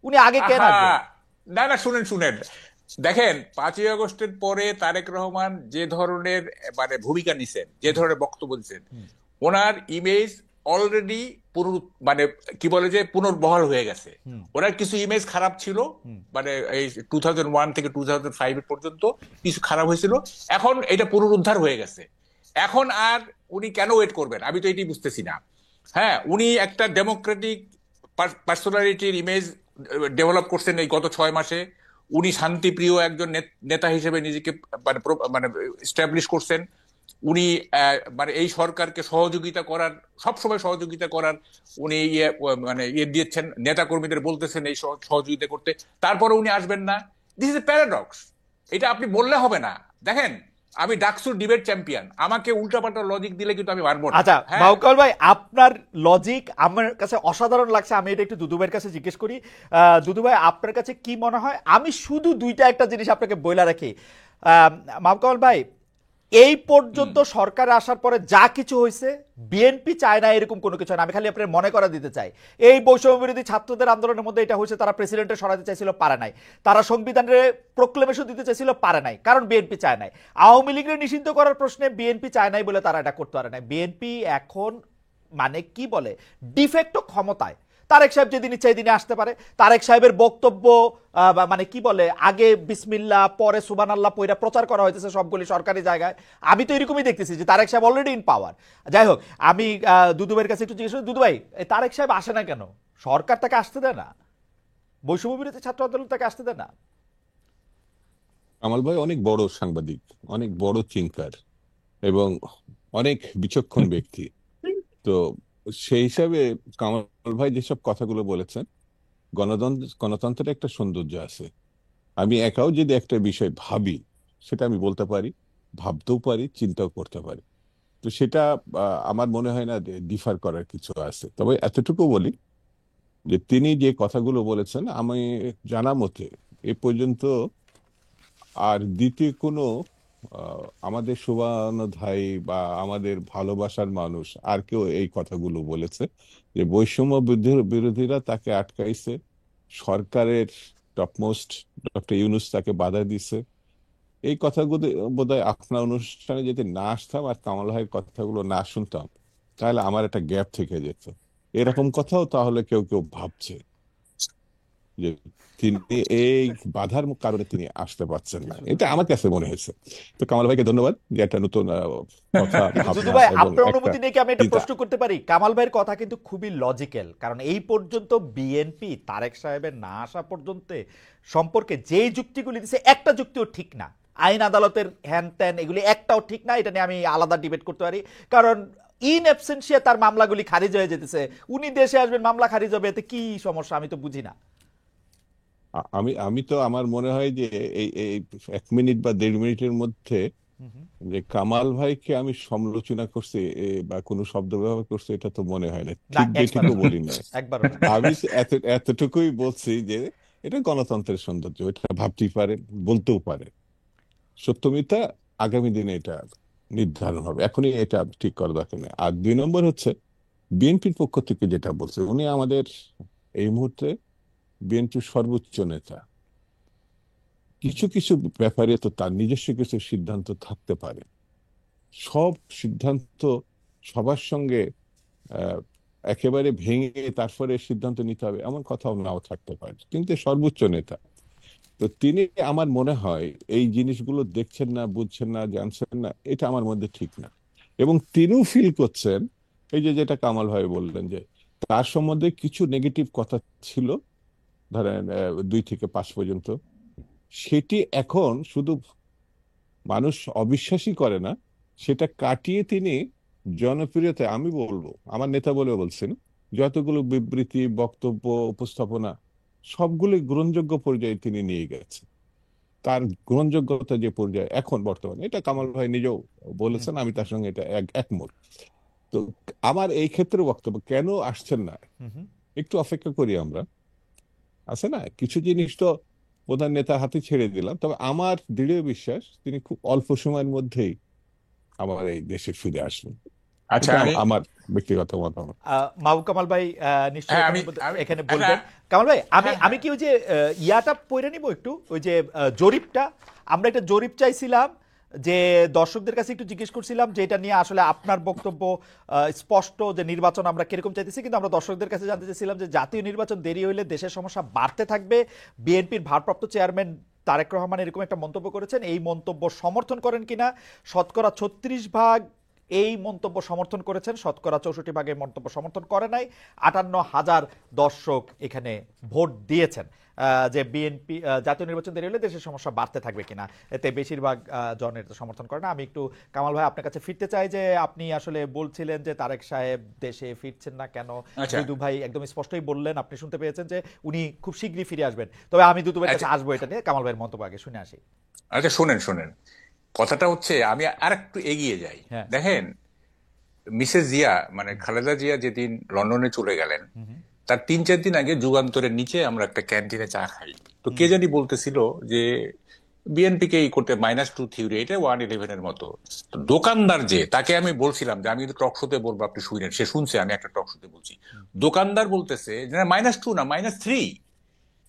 B: উনি আগে কেন আসবে?
A: না শুনেন, দেখেন 5ই আগস্টের পরে তারেক রহমান যে ধরনের মানে ভূমিকা নিছেন, যে ধরনের বক্তব্য দিচ্ছেন, ওনার ইমেজ অলরেডি মানে কি বলে যে পুনর্বহাল হয়ে গেছে। ওনার কিছু ইমেজ খারাপ ছিল, মানে এই 2001 থেকে 2005 পর্যন্ত কিছু খারাপ হয়েছিল, এখন এটা পুনরুদ্ধার হয়ে গেছে। এখন আর উনি কেন ওয়েট করবেন, আমি তো এটি বুঝতেছি না। হ্যাঁ, উনি একটা ডেমোক্রেটিক পার্সোনালিটির ইমেজ ডেভেলপ করছেন এই গত 6 মাসে। উনি শান্তিপ্রিয় একজন নেতা হিসেবে নিজেকে মানে এস্টাবলিশ করছেন। উনি মানে এই সরকারকে সহযোগিতা করার, সবসময় সহযোগিতা করার উনি মানে দিয়েছেন, নেতা কর্মীদের বলতেছেন এই সহযোগিতা করতে, তারপরে উনি আসবেন না। This is a paradox. এটা আপনি বললে হবে না। দেখেন, আমি ডাকসুর ডিবেট চ্যাম্পিয়ন, আমাকে উল্টাপাল্টা লজিক দিলে কিন্তু আমি পারবো না।
B: আচ্ছা বাউকাল ভাই, আপনার লজিক আমার কাছে অসাধারণ লাগছে। আমি এটা একটু দুদুভাইয়ের কাছে জিজ্ঞেস করি। দুদুভাই, আপনার কাছে কি মনে হয়? আমি শুধু একটা জিনিস আপনাকে বইলা রাখি, মাহকাল ভাই, এই পর্যন্ত সরকার আসার পরে যা কিছু হয়েছে, বিএনপি চায় না এরকম কোনো কিছু না। আমি খালি আপনার মনে করা দিতে চাই, এই বৈষম্য বিরোধী ছাত্রদের আন্দোলনের মধ্যে এটা হয়েছে, তারা প্রেসিডেন্টের সরাতে চাইছিল, পারে নাই। তারা সংবিধানের প্রোক্লেমেশন দিতে চাইছিল, পারে নাই, কারণ বিএনপি চায় নাই। আওয়ামী লীগের নিষিদ্ধ করার প্রশ্নে বিএনপি চায় নাই বলে তারা এটা করতে পারে নাই। বিএনপি এখন মানে কি বলে ডিফেক্টো ক্ষমতায়। তারেক সাহেব যেদিন ইচ্ছা দিনে আসতে পারে। তারেক সাহেবের বক্তব্য মানে কি বলে, আগে বিসমিল্লাহ পরে সুবহানাল্লাহ পয়রা প্রচার করা হয়েছে সবগুলি সরকারি জায়গায়। আমি তো এরকমই দেখতেছি যে তারেক সাহেব অলরেডি ইন পাওয়ার। যাই হোক, আমি দুদুভাইয়ের কাছে একটু জিজ্ঞেস করি, দুদুভাই, তারেক সাহেব আসে না কেন? সরকার তাকে আসতে দেয় না, বৈষম্য বিরোধী ছাত্র আন্দোলন তাকে আসতে দেয় না।
C: কামাল ভাই অনেক বড় সাংবাদিক, অনেক বড় থিঙ্কার এবং অনেক বিচক্ষণ ব্যক্তি। তো সেই হিসাবে কামাল ভাই যেসব কথাগুলো বলেছেন, গণতন্ত্রের একটা সৌন্দর্য আছে। আমি একাও যদি একটা বিষয় ভাবি, সেটা আমি বলতে পারি, ভাবতেও পারি, চিন্তাও করতে পারি। তো সেটা আমার মনে হয় না যে ডিফার করার কিছু আছে। তবে এতটুকু বলি যে তিনি যে কথাগুলো বলেছেন, আমি জানা মতে এ পর্যন্ত আর দ্বিতীয় কোনো আমাদের শুভানুধ্যায়ী বা আমাদের ভালোবাসার মানুষ আর কেউ এই কথাগুলো বলেছে যে বৈষম্য বিরোধীরা তাকে আটকাইছে, সরকারের টপমোস্ট ডক্টর ইউনূস তাকে বাধা দিছে। এই কথাগুলো বোধহয় আপনার অনুষ্ঠানে যদি না আসতাম আর কামাল ভাইয়ের কথাগুলো না শুনতাম, তাহলে আমার একটা গ্যাপ থেকে যেত। এরকম কথাও তাহলে কেউ কেউ ভাবছে যে তিনি এই বাধার কারণে তিনি আসতে পারছেন না। এটা আমার কাছে মনে হয়েছে। তো কামাল ভাইকে ধন্যবাদ যে একটা নতুন কথা,
B: কিন্তু দুদু
C: ভাবনা
B: ভাই,
C: এবং
B: আপনার
C: একটা
B: অনুমতি নিয়ে কি আমি একটা
C: চিন্তা।
B: প্রশ্ন করতে পারি? কামাল ভাইয়ের কথা কিন্তু খুবই লজিক্যাল, কারণ এই পর্যন্ত বিএনপি তারেক সাহেবের না আসা পর্যন্ত সম্পর্কে যেই যুক্তিগুলি দিছে একটা যুক্তিও ঠিক না। আইন আদালতের হ্যান ত্যান এগুলি একটাও ঠিক না। এটা নিয়ে আমি আলাদা ডিবেট করতে পারি, কারণ ইন অ্যাবসেন্সিয়া তার মামলাগুলি খারিজ হয়ে যেতেছে। উনি দেশে আসবেন, মামলা খারিজ হবে, এতে কি সমস্যা? আমি তো বুঝি না।
C: আমি আমি তো আমার মনে হয় যে এই এই 1 মিনিট বা 1.5 মিনিটের মধ্যে যে কামাল ভাইকে আমি সমালোচনা করছি বা কোনো শব্দ ব্যবহার করছি, এটা তো মনে হয় না,
B: না,
C: ঠিক
B: একবারও
C: বেঠিকও
B: না,
C: বলি না।
B: একবারও না।
C: আমি এতটুকুই বলছি যে এটা গণতন্ত্রের সৌন্দর্য, এটা ভাবতেই পারে, বলতেও পারে। সত্য মিথ্যা আগামী দিনে এটা নির্ধারণ হবে, এখনই এটা ঠিক করা দরকার নেই। আর 2 নম্বর হচ্ছে বিএনপির পক্ষ থেকে যেটা বলছে, উনি আমাদের এই মুহূর্তে বিএনপির সর্বোচ্চ নেতা। কিছু কিছু ব্যাপারে তো তার নিজস্ব কিছু সিদ্ধান্ত থাকতে পারে। সব সিদ্ধান্ত সবার সঙ্গে আহ, একেবারে ভেঙে তারপরে সিদ্ধান্ত নিতে হবে এমন কথাও নাও থাকতে পারে, কিন্তু সর্বোচ্চ নেতা। তো তিনি, আমার মনে হয় এই জিনিসগুলো দেখছেন না, বুঝছেন না, জানছেন না, এটা আমার মধ্যে ঠিক না। এবং তিনিও ফিল করছেন, এই যে যেটা কামাল ভাই বললেন যে তার সম্বন্ধে কিছু নেগেটিভ কথা ছিল, ধরেন 2 থেকে 5 পর্যন্ত, সেটি এখন শুধু মানুষ অবিশ্বাসই করে না, সেটা কাটিয়ে তিনি জনপ্রিয়তায়, আমি বলবো আমার নেতা বলে বলছেন, যতগুলো বিবৃতি, বক্তব্য, উপস্থাপনা সবগুলো গ্রহণযোগ্য পর্যায়ে তিনি নিয়ে গেছেন। তার গ্রহণযোগ্যতা যে পর্যায়ে এখন বর্তমানে, এটা কামাল ভাই নিজেও বলেছেন, আমি তার সঙ্গে এটা একমত। তো আমার এই ক্ষেত্রে বক্তব্য, কেন আসছেন না, একটু অপেক্ষা করি আমরা। আছে না, কিছু জিনিস তো প্রধান নেতার হাতে ছেড়ে দিলাম, তবে আমার দৃঢ় বিশ্বাস তিনি খুব অল্প সময়ের মধ্যেই আমার এই দেশে ফিরে আসবেন।
A: আচ্ছা,
C: এটা
A: আমি
C: আমার ব্যক্তিগত মতামত।
B: মাহবুব কামাল ভাই নিশ্চয়ই
A: হ্যাঁ
B: এখানে
A: আমি আমি
B: এখানে
A: আচ্ছা,
B: বলবেন। কামাল ভাই, আমি
A: হ্যাঁ
B: আমি
A: হ্যাঁ
B: কি ওই যে ইয়াটা পড়ে নিব একটু, ওই যে জরিপটা, আমরা একটা জরিপ চাইছিলাম, যে দর্শকদের কাছে একটু জিজ্ঞেস করছিলাম যে এটা নিয়ে আসলে আপনার বক্তব্য স্পষ্ট, যে নির্বাচন আমরা কিরকম চাইতেছি, কিন্তু আমরা দর্শকদের কাছে জানতে চাইছিলাম যে জাতীয় নির্বাচন দেরি হইলে দেশের সমস্যা বাড়তে থাকবে। বিএনপির ভারপ্রাপ্ত চেয়ারম্যান তারেক রহমান এরকম একটা মন্তব্য করেছেন, এই মন্তব্য সমর্থন করেন কিনা? শতকরা 36% এই মন্তব্য সমর্থন করেছেন, শতকরা 64% এই মন্তব্য সমর্থন করে নাই। 58,000 দর্শক এখানে ভোট দিয়েছেন যে বিএনপি জাতীয় নির্বাচন দেরি হলে দেশের সমস্যা বাড়তে থাকবে কিনা। এতে বেশিরভাগ জন এটা সমর্থন করে না। আমি একটু কামাল ভাই আপনার কাছে ফিরতে চাই, যে আপনি আসলে বলছিলেন যে তারেক সাহেব দেশে ফিরছেন না কেন।
A: আচ্ছা
B: দুদু ভাই একদম স্পষ্টই বললেন, আপনি শুনতে পেয়েছেন যে উনি খুব শীঘ্রই ফিরে আসবেন। তবে আমি দুদু ভাইয়ের
A: আচ্ছা
B: কাছে আসবো এটা নিয়ে, কামাল ভাইয়ের মন্তব্য আগে শুনে আসি।
A: আচ্ছা, শোনেন শোনেন, কথাটা হচ্ছে আমি আর একটু এগিয়ে যাই।
B: হ্যাঁ।
A: দেখেন, মিসেস জিয়া মানে খালেদা জিয়া যেদিন লন্ডনে চলে গেলেন, তার 3-4 দিন আগে যুগান্তরের নিচে আমরা একটা ক্যান্টিনে চা খাই। তো কে জানি বলতেছিল যে বিএনপি কে করতে -2 থিওরি, এটা 111 মতো। তো দোকানদার যে, তাকে আমি বলছিলাম যে আমি কিন্তু টক শোতে বলবো, আপনি শুনেন, সে শুনছে আমি একটা টক শোতে বলছি। দোকানদার বলতেছে যে -2 না, -3।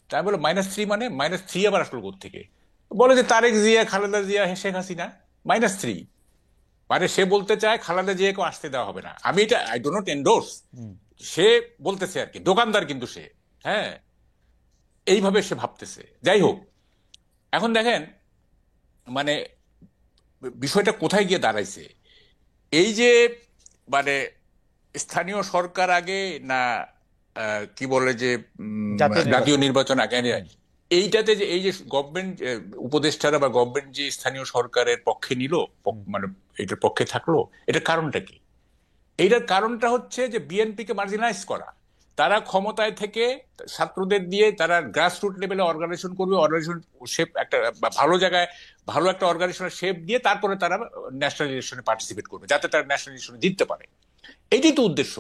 A: তাই বলে -3 মানে -3 আবার আসলো কোত্থেকে? বলে যে তারেক জিয়া, খালেদা জিয়া, শেখ হাসিনা, -3। মানে সে বলতে চায় খালেদা জিয়াকে আসতে দেওয়া হবে না। আমি এটা আই ডো নট এন্ডোর্স, সে বলতেছে আর কি, দোকানদার কিন্তু সে, হ্যাঁ, এইভাবে সে ভাবতেছে। যাই হোক, এখন দেখেন মানে বিষয়টা কোথায় গিয়ে দাঁড়াইছে। এই যে মানে স্থানীয় সরকার আগে না কি বলে যে
B: জাতীয়
A: জাতীয়
B: নির্বাচন।
A: নির্বাচন আগে, এইটাতে যে এই যে গভর্নমেন্ট উপদেষ্টারা বা গভর্নমেন্ট যে স্থানীয় সরকারের পক্ষে নিল, মানে এটার পক্ষে থাকলো, এটার কারণটা কি? এইটার কারণটা হচ্ছে যে বিএনপিকে মার্জিনালাইজ করা। তারা ক্ষমতায় থেকে ছাত্রদের দিয়ে তারা গ্রাসরুট লেভেলে অর্গানাইজেশন করবে, অর্গানাইজেশন শেপ একটা ভালো জায়গায় ভালো একটা অর্গানাইজেশনের শেপ দিয়ে তারপরে তারা ন্যাশনাল ইলেকশনে পার্টিসিপেট করবে, যাতে তারা ন্যাশনাল ইলেকশনে জিততে পারে। এটাই তো উদ্দেশ্য,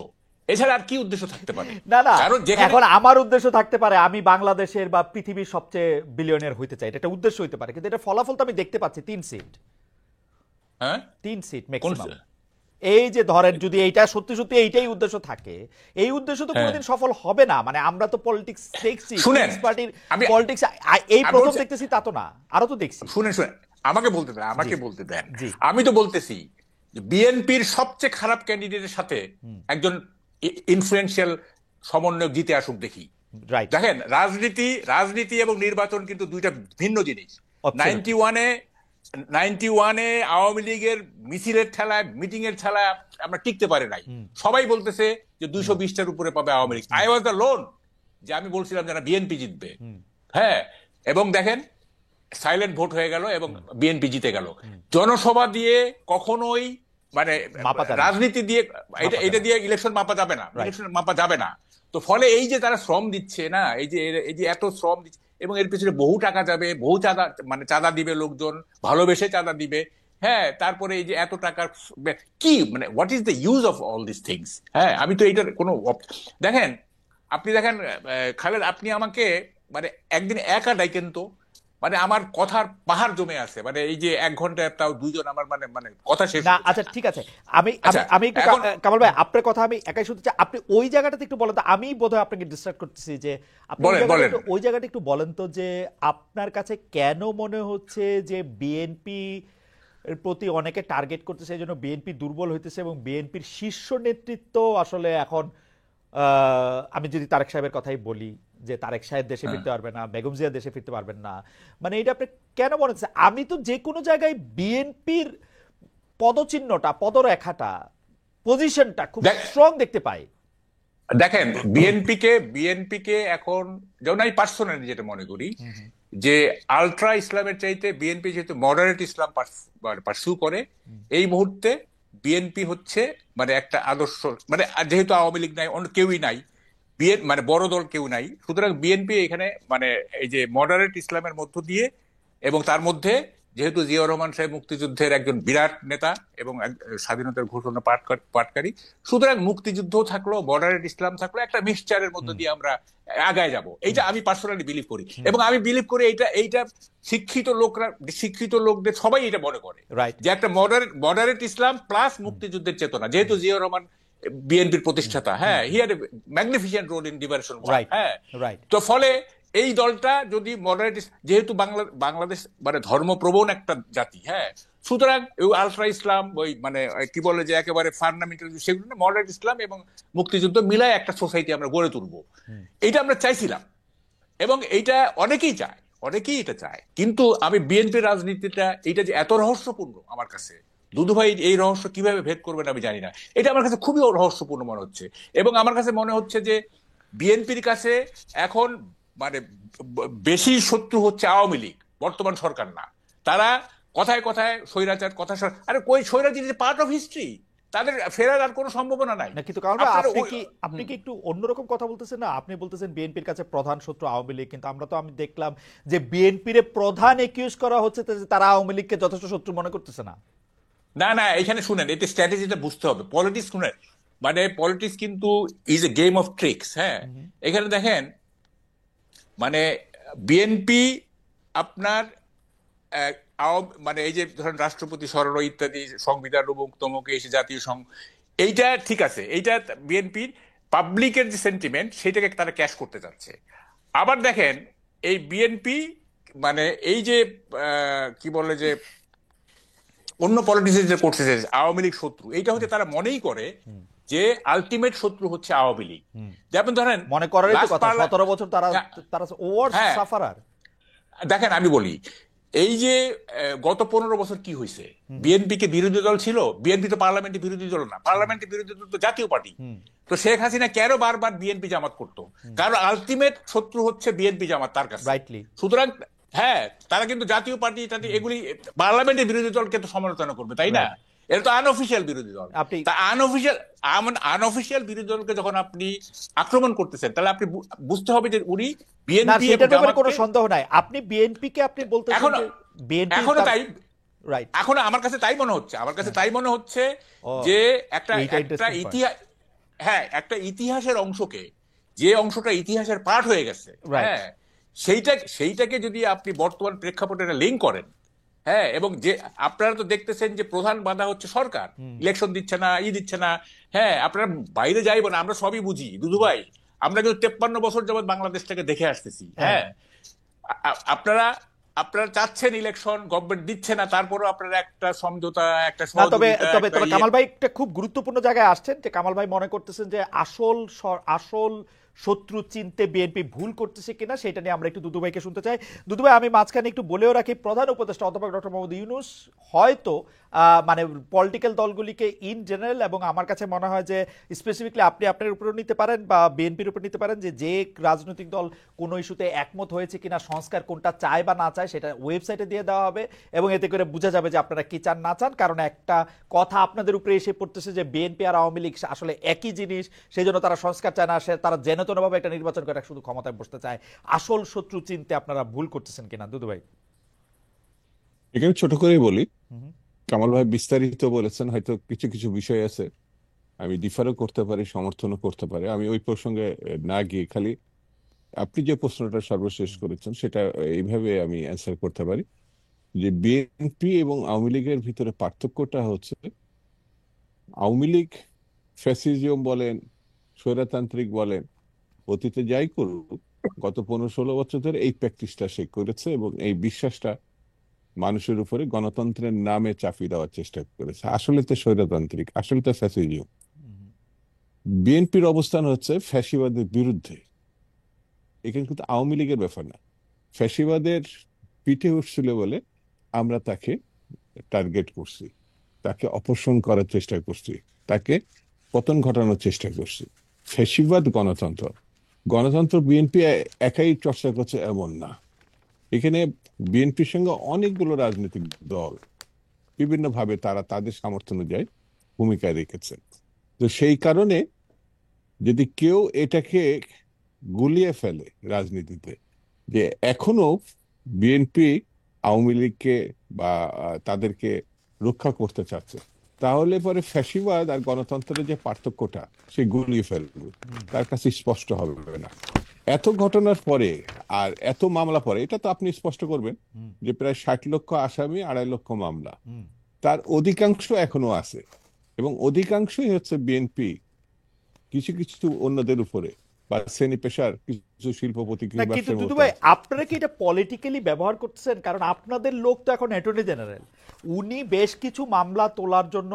A: এছাড়া আর কি উদ্দেশ্য থাকতে পারে?
B: না না,
A: কারণ
B: এখন আমার উদ্দেশ্য থাকতে পারে আমি বাংলাদেশের বা পৃথিবীর সবচেয়ে বিলিয়নিয়ার হইতে চাই, এটা একটা উদ্দেশ্য হইতে পারে, কিন্তু এটা ফলাফল তো আমি দেখতে পাচ্ছি 3 সিট।
A: হ্যাঁ,
B: 3 সিট ম্যাক্সিমাম। এই যে ধরেন যদি এইটা সত্যি সত্যি এইটাই উদ্দেশ্য থাকে, এই উদ্দেশ্য তো কোনোদিন সফল হবে না। মানে আমরা তো পলিটিক্স দেখছি, পার্টির পলিটিক্স এই প্রথম দেখতেছি তা তো না, আরো তো দেখছি।
A: শুনেন আমাকে বলতে দেন। আমি তো বলতেছি বিএনপির সবচেয়ে খারাপ ক্যান্ডিডেটের সাথে একজন ইনফ্লুয়েন্সিয়াল সমন্বয়ক জিতে আসুক দেখি। দেখেন, রাজনীতি এবং নির্বাচন কিন্তু দুইটা ভিন্ন জিনিস। 91-এ আওয়ামী লীগের মিছিলের ঠেলায়, মিটিং এর ঠেলায় আমরা টিকতে পারি নাই। সবাই বলতেছে যে 220টার উপরে পাবে Awami League. I was the loan, যে আমি বলছিলাম যে বিএনপি জিতবে। হ্যাঁ, এবং দেখেন সাইলেন্ট ভোট হয়ে গেল এবং বিএনপি জিতে গেল। জনসভা দিয়ে কখনোই মানে রাজনীতি দিয়ে এটা দিয়ে ইলেকশন মাপা যাবে না, ইলেকশন মাপা যাবে না। তো ফলে এই যে তারা শ্রম দিচ্ছে না, এই যে এত শ্রম দিচ্ছে এবং এর পিছনে বহু টাকা যাবে, বহু চাঁদা, মানে চাঁদা দিবে লোকজন, ভালোবেসে চাঁদা দিবে। হ্যাঁ, তারপরে এই যে এত টাকার কি, মানে what is the use of all this things? হ্যাঁ, আমি তো এইটার কোনো দেখেন, আপনি দেখেন খালেদ, আপনি আমাকে মানে একদিন একা ডাইকেন তো, মানে আমার কথার পাহাড় জমে আছে, মানে এই যে 1 ঘন্টা তাও দুইজন আমার মানে কথা শেষ
B: না। আচ্ছা ঠিক আছে, আমি একটু কামাল ভাই আপনার কথা আমি একাই শুনতে চাই। আপনি ওই জায়গাটাতে একটু বলেন তো, আমি বোধহয় আপনাকে ডিস্ট্রাক্ট করতেছি, যে আপনি ওই জায়গাটা একটু বলেন তো, যে আপনার কাছে কেন মনে হচ্ছে যে বিএনপি এর প্রতি অনেকে টার্গেট করতেছে, এই জন্য বিএনপি দুর্বল হইতেছে এবং বিএনপির শীর্ষ নেতৃত্ব আসলে এখন, আমি যদি তারেক সাহেবের কথাই বলি, যে তারেক সাহেব দেশে ফিরতে পারবে না, বেগম জিয়া দেশে ফিরতে পারবেন না, মানে এটা আপনি কেন মনে হচ্ছে? আমি তো যে কোনো জায়গায় বিএনপির পদচিহ্নটা, পদরেখাটা, পজিশনটা খুব স্ট্রং দেখতে পাই।
A: দেখেন, বিএনপিকে এখন যেমন আমি পার্সোনালি যেটা মনে করি, যে আলট্রা ইসলামের চাইতে বিএনপি যেহেতু মডারেট ইসলাম পার্সু করে, এই মুহূর্তে বিএনপি হচ্ছে মানে একটা আদর্শ, মানে যেহেতু আওয়ামী লীগ নাই, অন্য কেউই নাই, মানে বড় দল কেউ নাই, সুতরাং বিএনপি এখানে মানে এই যে মডারেট ইসলামের মধ্য দিয়ে, এবং তার মধ্যে যেহেতু জিয়াউর রহমান সাহেব মুক্তিযুদ্ধের একজন বিরাট নেতা এবং স্বাধীনতার ঘোষণা পাঠকারী, সুতরাং মুক্তিযুদ্ধ থাকলো, মডারেট ইসলাম থাকলো, একটা মিক্সচারের মধ্য দিয়ে আমরা আগায় যাব। এইটা আমি পার্সোনালি বিলিভ করি, এবং আমি বিলিভ করি এইটা শিক্ষিত লোকদের সবাই এটা মনে করে, যে একটা মডারেট ইসলাম প্লাস মুক্তিযুদ্ধের চেতনা, যেহেতু জিয়াউর রহমান বিএনপির প্রতিষ্ঠাতা, হ্যাঁ, he had a magnificent role in liberation. হ্যাঁ, তো ফলে এই দলটা যদি মডারেট, যেহেতু বাংলাদেশ মানে ধর্মপ্রবণ একটা জাতি, হ্যাঁ, সুতরাং আলট্রা ইসলাম, ওই মানে কি বলে যে একেবারে ফান্ডামেন্টাল, সেগুলো মডারেট ইসলাম এবং মুক্তিযুদ্ধ মিলায় একটা সোসাইটি আমরা গড়ে তুলবো, এইটা আমরা চাইছিলাম, এবং এইটা অনেকেই এটা চায়। কিন্তু আমি বিএনপির রাজনীতিটা, এইটা যে এত রহস্যপূর্ণ আমার কাছে, দুদু ভাই এই রহস্য কিভাবে ভেদ করবেন আমি জানি না, এটা আমার কাছে খুবই রহস্যপূর্ণ মনে হচ্ছে। এবং আমার কাছে মনে হচ্ছে যে বিএনপির কাছে এখন মানে বেশি শত্রু হচ্ছে আওয়ামী লীগ, বর্তমান সরকার না। তারা কথায় কথায় স্বৈরাচার, আরে কই, স্বৈরাচার ইজ পার্ট অফ হিস্ট্রি, তাদের ফেরার আর কোনো সম্ভাবনা নাই।
B: কিন্তু আপনি কি একটু অন্যরকম কথা বলতেছেন না? আপনি বলতেছেন বিএনপির কাছে প্রধান শত্রু আওয়ামী লীগ, কিন্তু আমি দেখলাম যে বিএনপির প্রধান একিউজ করা হচ্ছে তারা আওয়ামী লীগকে যথেষ্ট শত্রু মনে করতেছে না।
A: না, এখানে শুনেন, এতে স্ট্র্যাটেজিটা বুঝতে হবে। পলিটিক্স শুনেন, মানে পলিটিক্স কিন্তু is a game of tricks. হ্যাঁ, এখানে দেখেন, মানে বিএনপি আপনার মানে এই যে ধরেন রাষ্ট্রপতি সরানো ইত্যাদি, সংবিধান তমুক এসে জাতীয় এইটা ঠিক আছে, এইটা বিএনপির পাবলিকের যে সেন্টিমেন্ট, সেটাকে তারা ক্যাশ করতে চাচ্ছে। আবার দেখেন এই বিএনপি মানে এই যে কি বলে যে অন্য পলিটিক্স যে করছে, আওয়ামী লীগ শত্রু, এইটা হচ্ছে তারা মনেই করে যে আলটিমেট শত্রু হচ্ছে আওয়ামী লীগ। যেমন ধরেন
B: মনে করারই তো কথা, 17 বছর তারা ওয়ার্স সাফারার।
A: দেখেন আমি বলি, এই যে গত 15 বছর কি হয়েছে, বিএনপি কে বিরোধী দল ছিল, বিএনপি তো পার্লামেন্টে বিরোধী দল না, পার্লামেন্টে বিরোধী দল তো জাতীয় পার্টি। তো শেখ হাসিনা কেন বারবার বিএনপি জামাত করতো? কারণ আলটিমেট শত্রু হচ্ছে বিএনপি জামাত তার কাছে। সুতরাং হ্যাঁ, তারা কিন্তু জাতীয় পার্টি এগুলি পার্লামেন্টের বিরোধী দলকে তো সমালোচনা করবে, তাই না? এটা তো আনঅফিসিয়াল বিরোধী দল। তা আনঅফিসিয়াল বিরোধী দলকে যখন আপনি আক্রমণ করতেছেন, তাহলে আপনি বুঝতে হবে যে উনি বিএনপি,
B: এটার ব্যাপারে কোনো সন্দেহ নাই। আপনি বিএনপি কে আপনি বলতেছেন যে বিএনপি
A: এখনো তাই, এখন আমার কাছে তাই মনে হচ্ছে যে একটা ইতিহাস, হ্যাঁ একটা ইতিহাসের অংশকে, যে অংশটা ইতিহাসের পার্ট হয়ে গেছে, হ্যাঁ সেইটাকে যদি আপনি বর্তমান প্রেক্ষাপটে লিঙ্ক করেন, হ্যাঁ, এবং যে আপনারা তো দেখতেছেন যে প্রধান বাধা হচ্ছে সরকার, ইলেকশন দিচ্ছে না, দিচ্ছে না। হ্যাঁ, আপনারা বাইরে যাইব না, আমরা সবই বুঝি দুদু ভাই, আমরা কিন্তু 53 বছর যাবৎ বাংলাদেশটাকে দেখে আসতেছি। হ্যাঁ, আপনারা চাচ্ছেন ইলেকশন, গভর্নমেন্ট দিচ্ছে না, তারপরেও আপনারা একটা সমঝোতা, একটা
B: সহযোগিতা। তবে কামাল ভাই একটা খুব গুরুত্বপূর্ণ জায়গায় আসছেন, যে কামাল ভাই মনে করতেছেন যে আসল শত্রু চিনতে বিএনপি ভুল করতেছে কিনা, সেটা নিয়ে আমরা একটু দুদু ভাইকে শুনতে চাই। দুদু ভাই, আমি মাঝখানে একটু বলেও রাখি, প্রধান উপদেষ্টা অধ্যাপক ডক্টর মোহাম্মদ ইউনূস হয়তো মানে পলিটিক্যাল দলগুলিকে ইন জেনারেল, এবং আমার কাছে মনে হয় যে স্পেসিফিকলি আপনি আপনার উপরেও নিতে পারেন বা বিএনপির উপর নিতে পারেন, যে রাজনৈতিক দল কোনো ইস্যুতে একমত হয়েছে কিনা, সংস্কার কোনটা চায় বা না চায়, সেটা ওয়েবসাইটে দিয়ে দেওয়া হবে, এবং এতে করে বোঝা যাবে যে আপনারা কি চান না চান। কারণ একটা কথা আপনাদের উপরে এসে পড়তেছে যে বিএনপি আর আওয়ামী লীগ আসলে একই জিনিস, সেই জন্য তারা সংস্কার চায় না, তারা যেনতনভাবে একটা নির্বাচন করে শুধু ক্ষমতায় বসতে চায়। আসল শত্রু চিনতে আপনারা ভুল করতেছেন কিনা দুদু ভাই?
C: এখানে ছোট করেই বলি, কামাল ভাই বিস্তারিত বলেছেন, হয়তো কিছু কিছু বিষয় আছে আমি ডিফারও করতে পারি, সমর্থনও করতে পারি। আমি ওই প্রসঙ্গে না গিয়ে খালি আপনি যে প্রশ্নটা সর্বশেষ করেছেন সেটা এইভাবে আমি অ্যান্সার করতে পারি যে বিএনপি এবং আওয়ামী লীগের ভিতরে পার্থক্যটা হচ্ছে, আওয়ামী লীগ ফ্যাসিজম বলেন, স্বৈরতান্ত্রিক বলেন, অতীতে যাই করুক, গত 15-16 বছর ধরে এই প্র্যাকটিসটা সে করেছে এবং এই বিশ্বাসটা মানুষের উপরে গণতন্ত্রের নামে চাপিয়ে দেওয়ার চেষ্টা করেছে। আসলে তো স্বৈরতান্ত্রিক, আসলে তো ফ্যাসিজম। বিএনপির অবস্থান হচ্ছে ফ্যাসিবাদের বিরুদ্ধে। এখানে কিন্তু আওয়ামী লীগের ব্যাপার না। ফ্যাসিবাদের পিঠে উঠছিল বলে আমরা তাকে টার্গেট করছি, তাকে অপসারণ করার চেষ্টা করছি, তাকে পতন ঘটানোর চেষ্টা করছি। ফ্যাসিবাদ গণতন্ত্র বিএনপি একাই চর্চা করছে এমন না। এখানে বিএনপির সঙ্গে অনেকগুলো রাজনৈতিক দল বিভিন্নভাবে তারা তাদের সামর্থ্য অনুযায়ী ভূমিকা রেখেছে। তো সেই কারণে যদি কেউ এটাকে গুলিয়ে ফেলে রাজনীতিতে, যে এখনো বিএনপি আওয়ামী লীগকে বা তাদেরকে রক্ষা করতে চাচ্ছে, তাহলে পরে ফ্যাসিবাদ আর গণতন্ত্রের যে পার্থক্যটা সে গুলিয়ে ফেলবে, তার কাছে স্পষ্ট হবে না। এত ঘটনার পরে আর এত মামলা পরে এটা তো আপনি স্পষ্ট করবেন যে প্রায় 60 লক্ষ আসামি, 2.5 লক্ষ মামলা, তার অধিকাংশ এখনো আছে, এবং অধিকাংশই হচ্ছে বিএনপি কিছু কিছু অন্যদের উপরে বা শ্রেণী পেশার কিছু শিল্পপতি।
B: কিন্তু দুদু ভাই, আপনারা কি এটা পলিটিক্যালি ব্যবহার করতেছেন? কারণ আপনাদের লোক তো এখন অ্যাটর্নি জেনারেল, উনি বেশ কিছু মামলা তোলার জন্য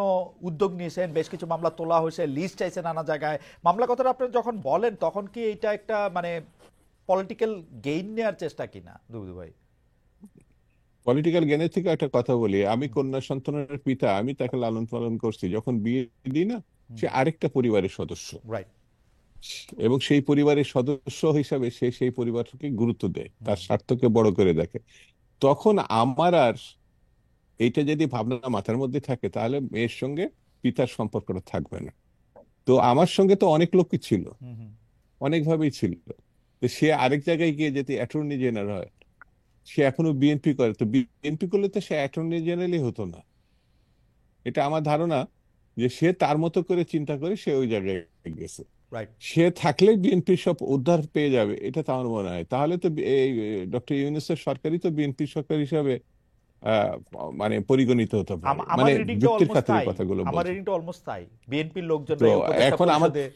B: উদ্যোগ নিয়েছেন, বেশ কিছু মামলা তোলা হয়েছে, লিস্ট চাইছে নানা জায়গায়। মামলা কথাটা আপনারা যখন বলেন তখন কি এটা একটা মানে পলিটিক্যাল গেইন নেওয়ার চেষ্টা কিনা দুদু ভাই?
C: পলিটিক্যাল গেনের থেকে একটা কথা বলি, আমি কন্যা সন্তানের পিতা, আমি তাকে লালন পালন করছি, যখন বিয়ে দিই না, সে আরেকটা পরিবারের সদস্য, এবং সেই পরিবারের সদস্য হিসাবে সে সেই পরিবারকে গুরুত্ব দেয়, তার স্বার্থকে বড় করে দেখে। তখন আমার আর এইটা যদি ভাবনা মাথার মধ্যে থাকে, তাহলে মেয়ের সঙ্গে পিতার সম্পর্কটা থাকবে না। তো আমার সঙ্গে তো অনেক লোকই ছিল, অনেকভাবেই ছিল। তো সে আরেক জায়গায় গিয়ে যদি অ্যাটর্নি জেনারেল হয়, সে এখনো বিএনপি করে, তো বিএনপি করলে তো সে অ্যাটর্নি জেনারেলই হতো না। এটা আমার ধারণা যে সে তার মতো করে চিন্তা করে সে ওই জায়গায় গেছে। সে থাকলে বিএনপি সব উদ্ধার পেয়ে যাবে, এটা তো আমার মনে হয়। তাহলে তো এই ডক্টর ইউনূসের সরকারই তো বিএনপি সরকার হিসাবে মানে পরিগণিত হতে পারে। মানে যুক্তির খাতিরে কথাগুলো বলছি।
B: আমার রিডিংটা অলমোস্ট তাই। বিএনপির লোকজন
C: এখন আমাদের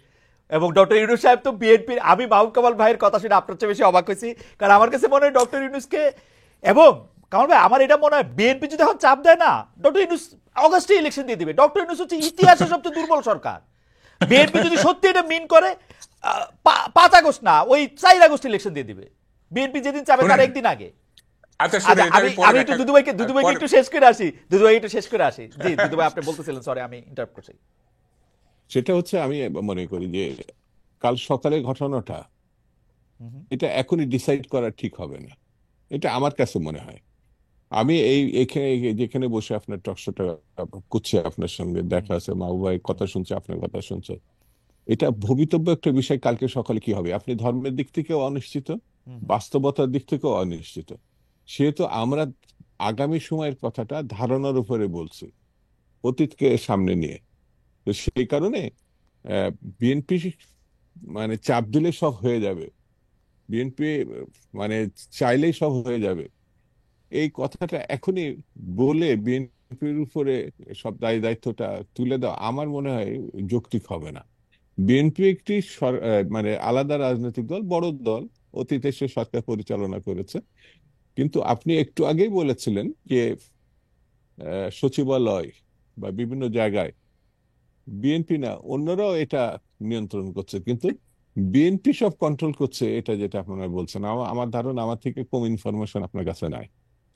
B: এবং ডক্টর ইউনূস সাহেব তো বিএনপির, আমি মাহবুব কামাল ভাইয়ের কথা শুনে আপনার চেয়ে বেশি অবাক হয়েছি, কারণ আমার কাছে মনে হয় ডক্টর ইউনূসকে, এবং কামাল ভাই আমার এটা মনে হয় বিএনপি যদি এখন চাপ দেয় না, ডক্টর ইউনূস অগাস্টে ইলেকশন দিয়ে দিবে। ডক্টর ইউনূস হচ্ছে ইতিহাসের সবচেয়ে দুর্বল সরকার। বিএনপি যদি সত্যি এটা মিন করে 5 আগস্ট না, ওই 4 আগস্ট ইলেকশন দিয়ে দিবে। বিএনপি যেদিন চাবে তার একদিন আগে।
A: আচ্ছা
B: আচ্ছা,
A: শুনে
B: আমি আমি একটু দুদুভাইকে একটু শেষ করে আসি, জি দুদুভাই আপনি বলতেছিলেন, সরি আমি ইন্টারাপ্ট করছি।
C: সেটা হচ্ছে আমি মনে করি যে কাল সকালে ঘটনাটা এটা এখনই ডিসাইড করা ঠিক হবে না, এটা আমার কাছে মনে হয়। আমি এখানে যেখানে বসে আপনার টকশোটা করছি, আপনার সঙ্গে দেখা আছে, মাহবুবাই কথা শুনছে, আপনার কথা শুনছে, এটা ভবিতব্য একটা বিষয়। কালকে সকালে কি হবে আপনি ধর্মের দিক থেকেও অনিশ্চিত, বাস্তবতার দিক থেকেও অনিশ্চিত। সেহেতু আমরা আগামী সময়ের কথাটা ধারণার উপরে বলছি, অতীতকে সামনে নিয়ে। তো সেই কারণে বিএনপি মানে চাপ দিলে সব হয়ে যাবে, বিএনপি মানে চাইলেই সব হয়ে যাবে, এই কথাটা এখনই বলে বিএনপির উপরে সব দায়িত্বটা তুলে দেওয়া আমার মনে হয় যৌক্তিক হবে না। বিএনপি একটি মানে আলাদা রাজনৈতিক দল, বড় দল, অতীতে সে সরকার পরিচালনা করেছে। কিন্তু আপনি একটু আগেই বলেছিলেন যে সচিবালয় বা বিভিন্ন জায়গায় বিএনপি না অন্যরাও এটা নিয়ন্ত্রণ করছে, কিন্তু বিএনপি সব কন্ট্রোল করছে, এটা যেটা আপনারা বলছেন, আমার ধারণা আমার থেকে কম ইনফরমেশন আপনার কাছে নাই।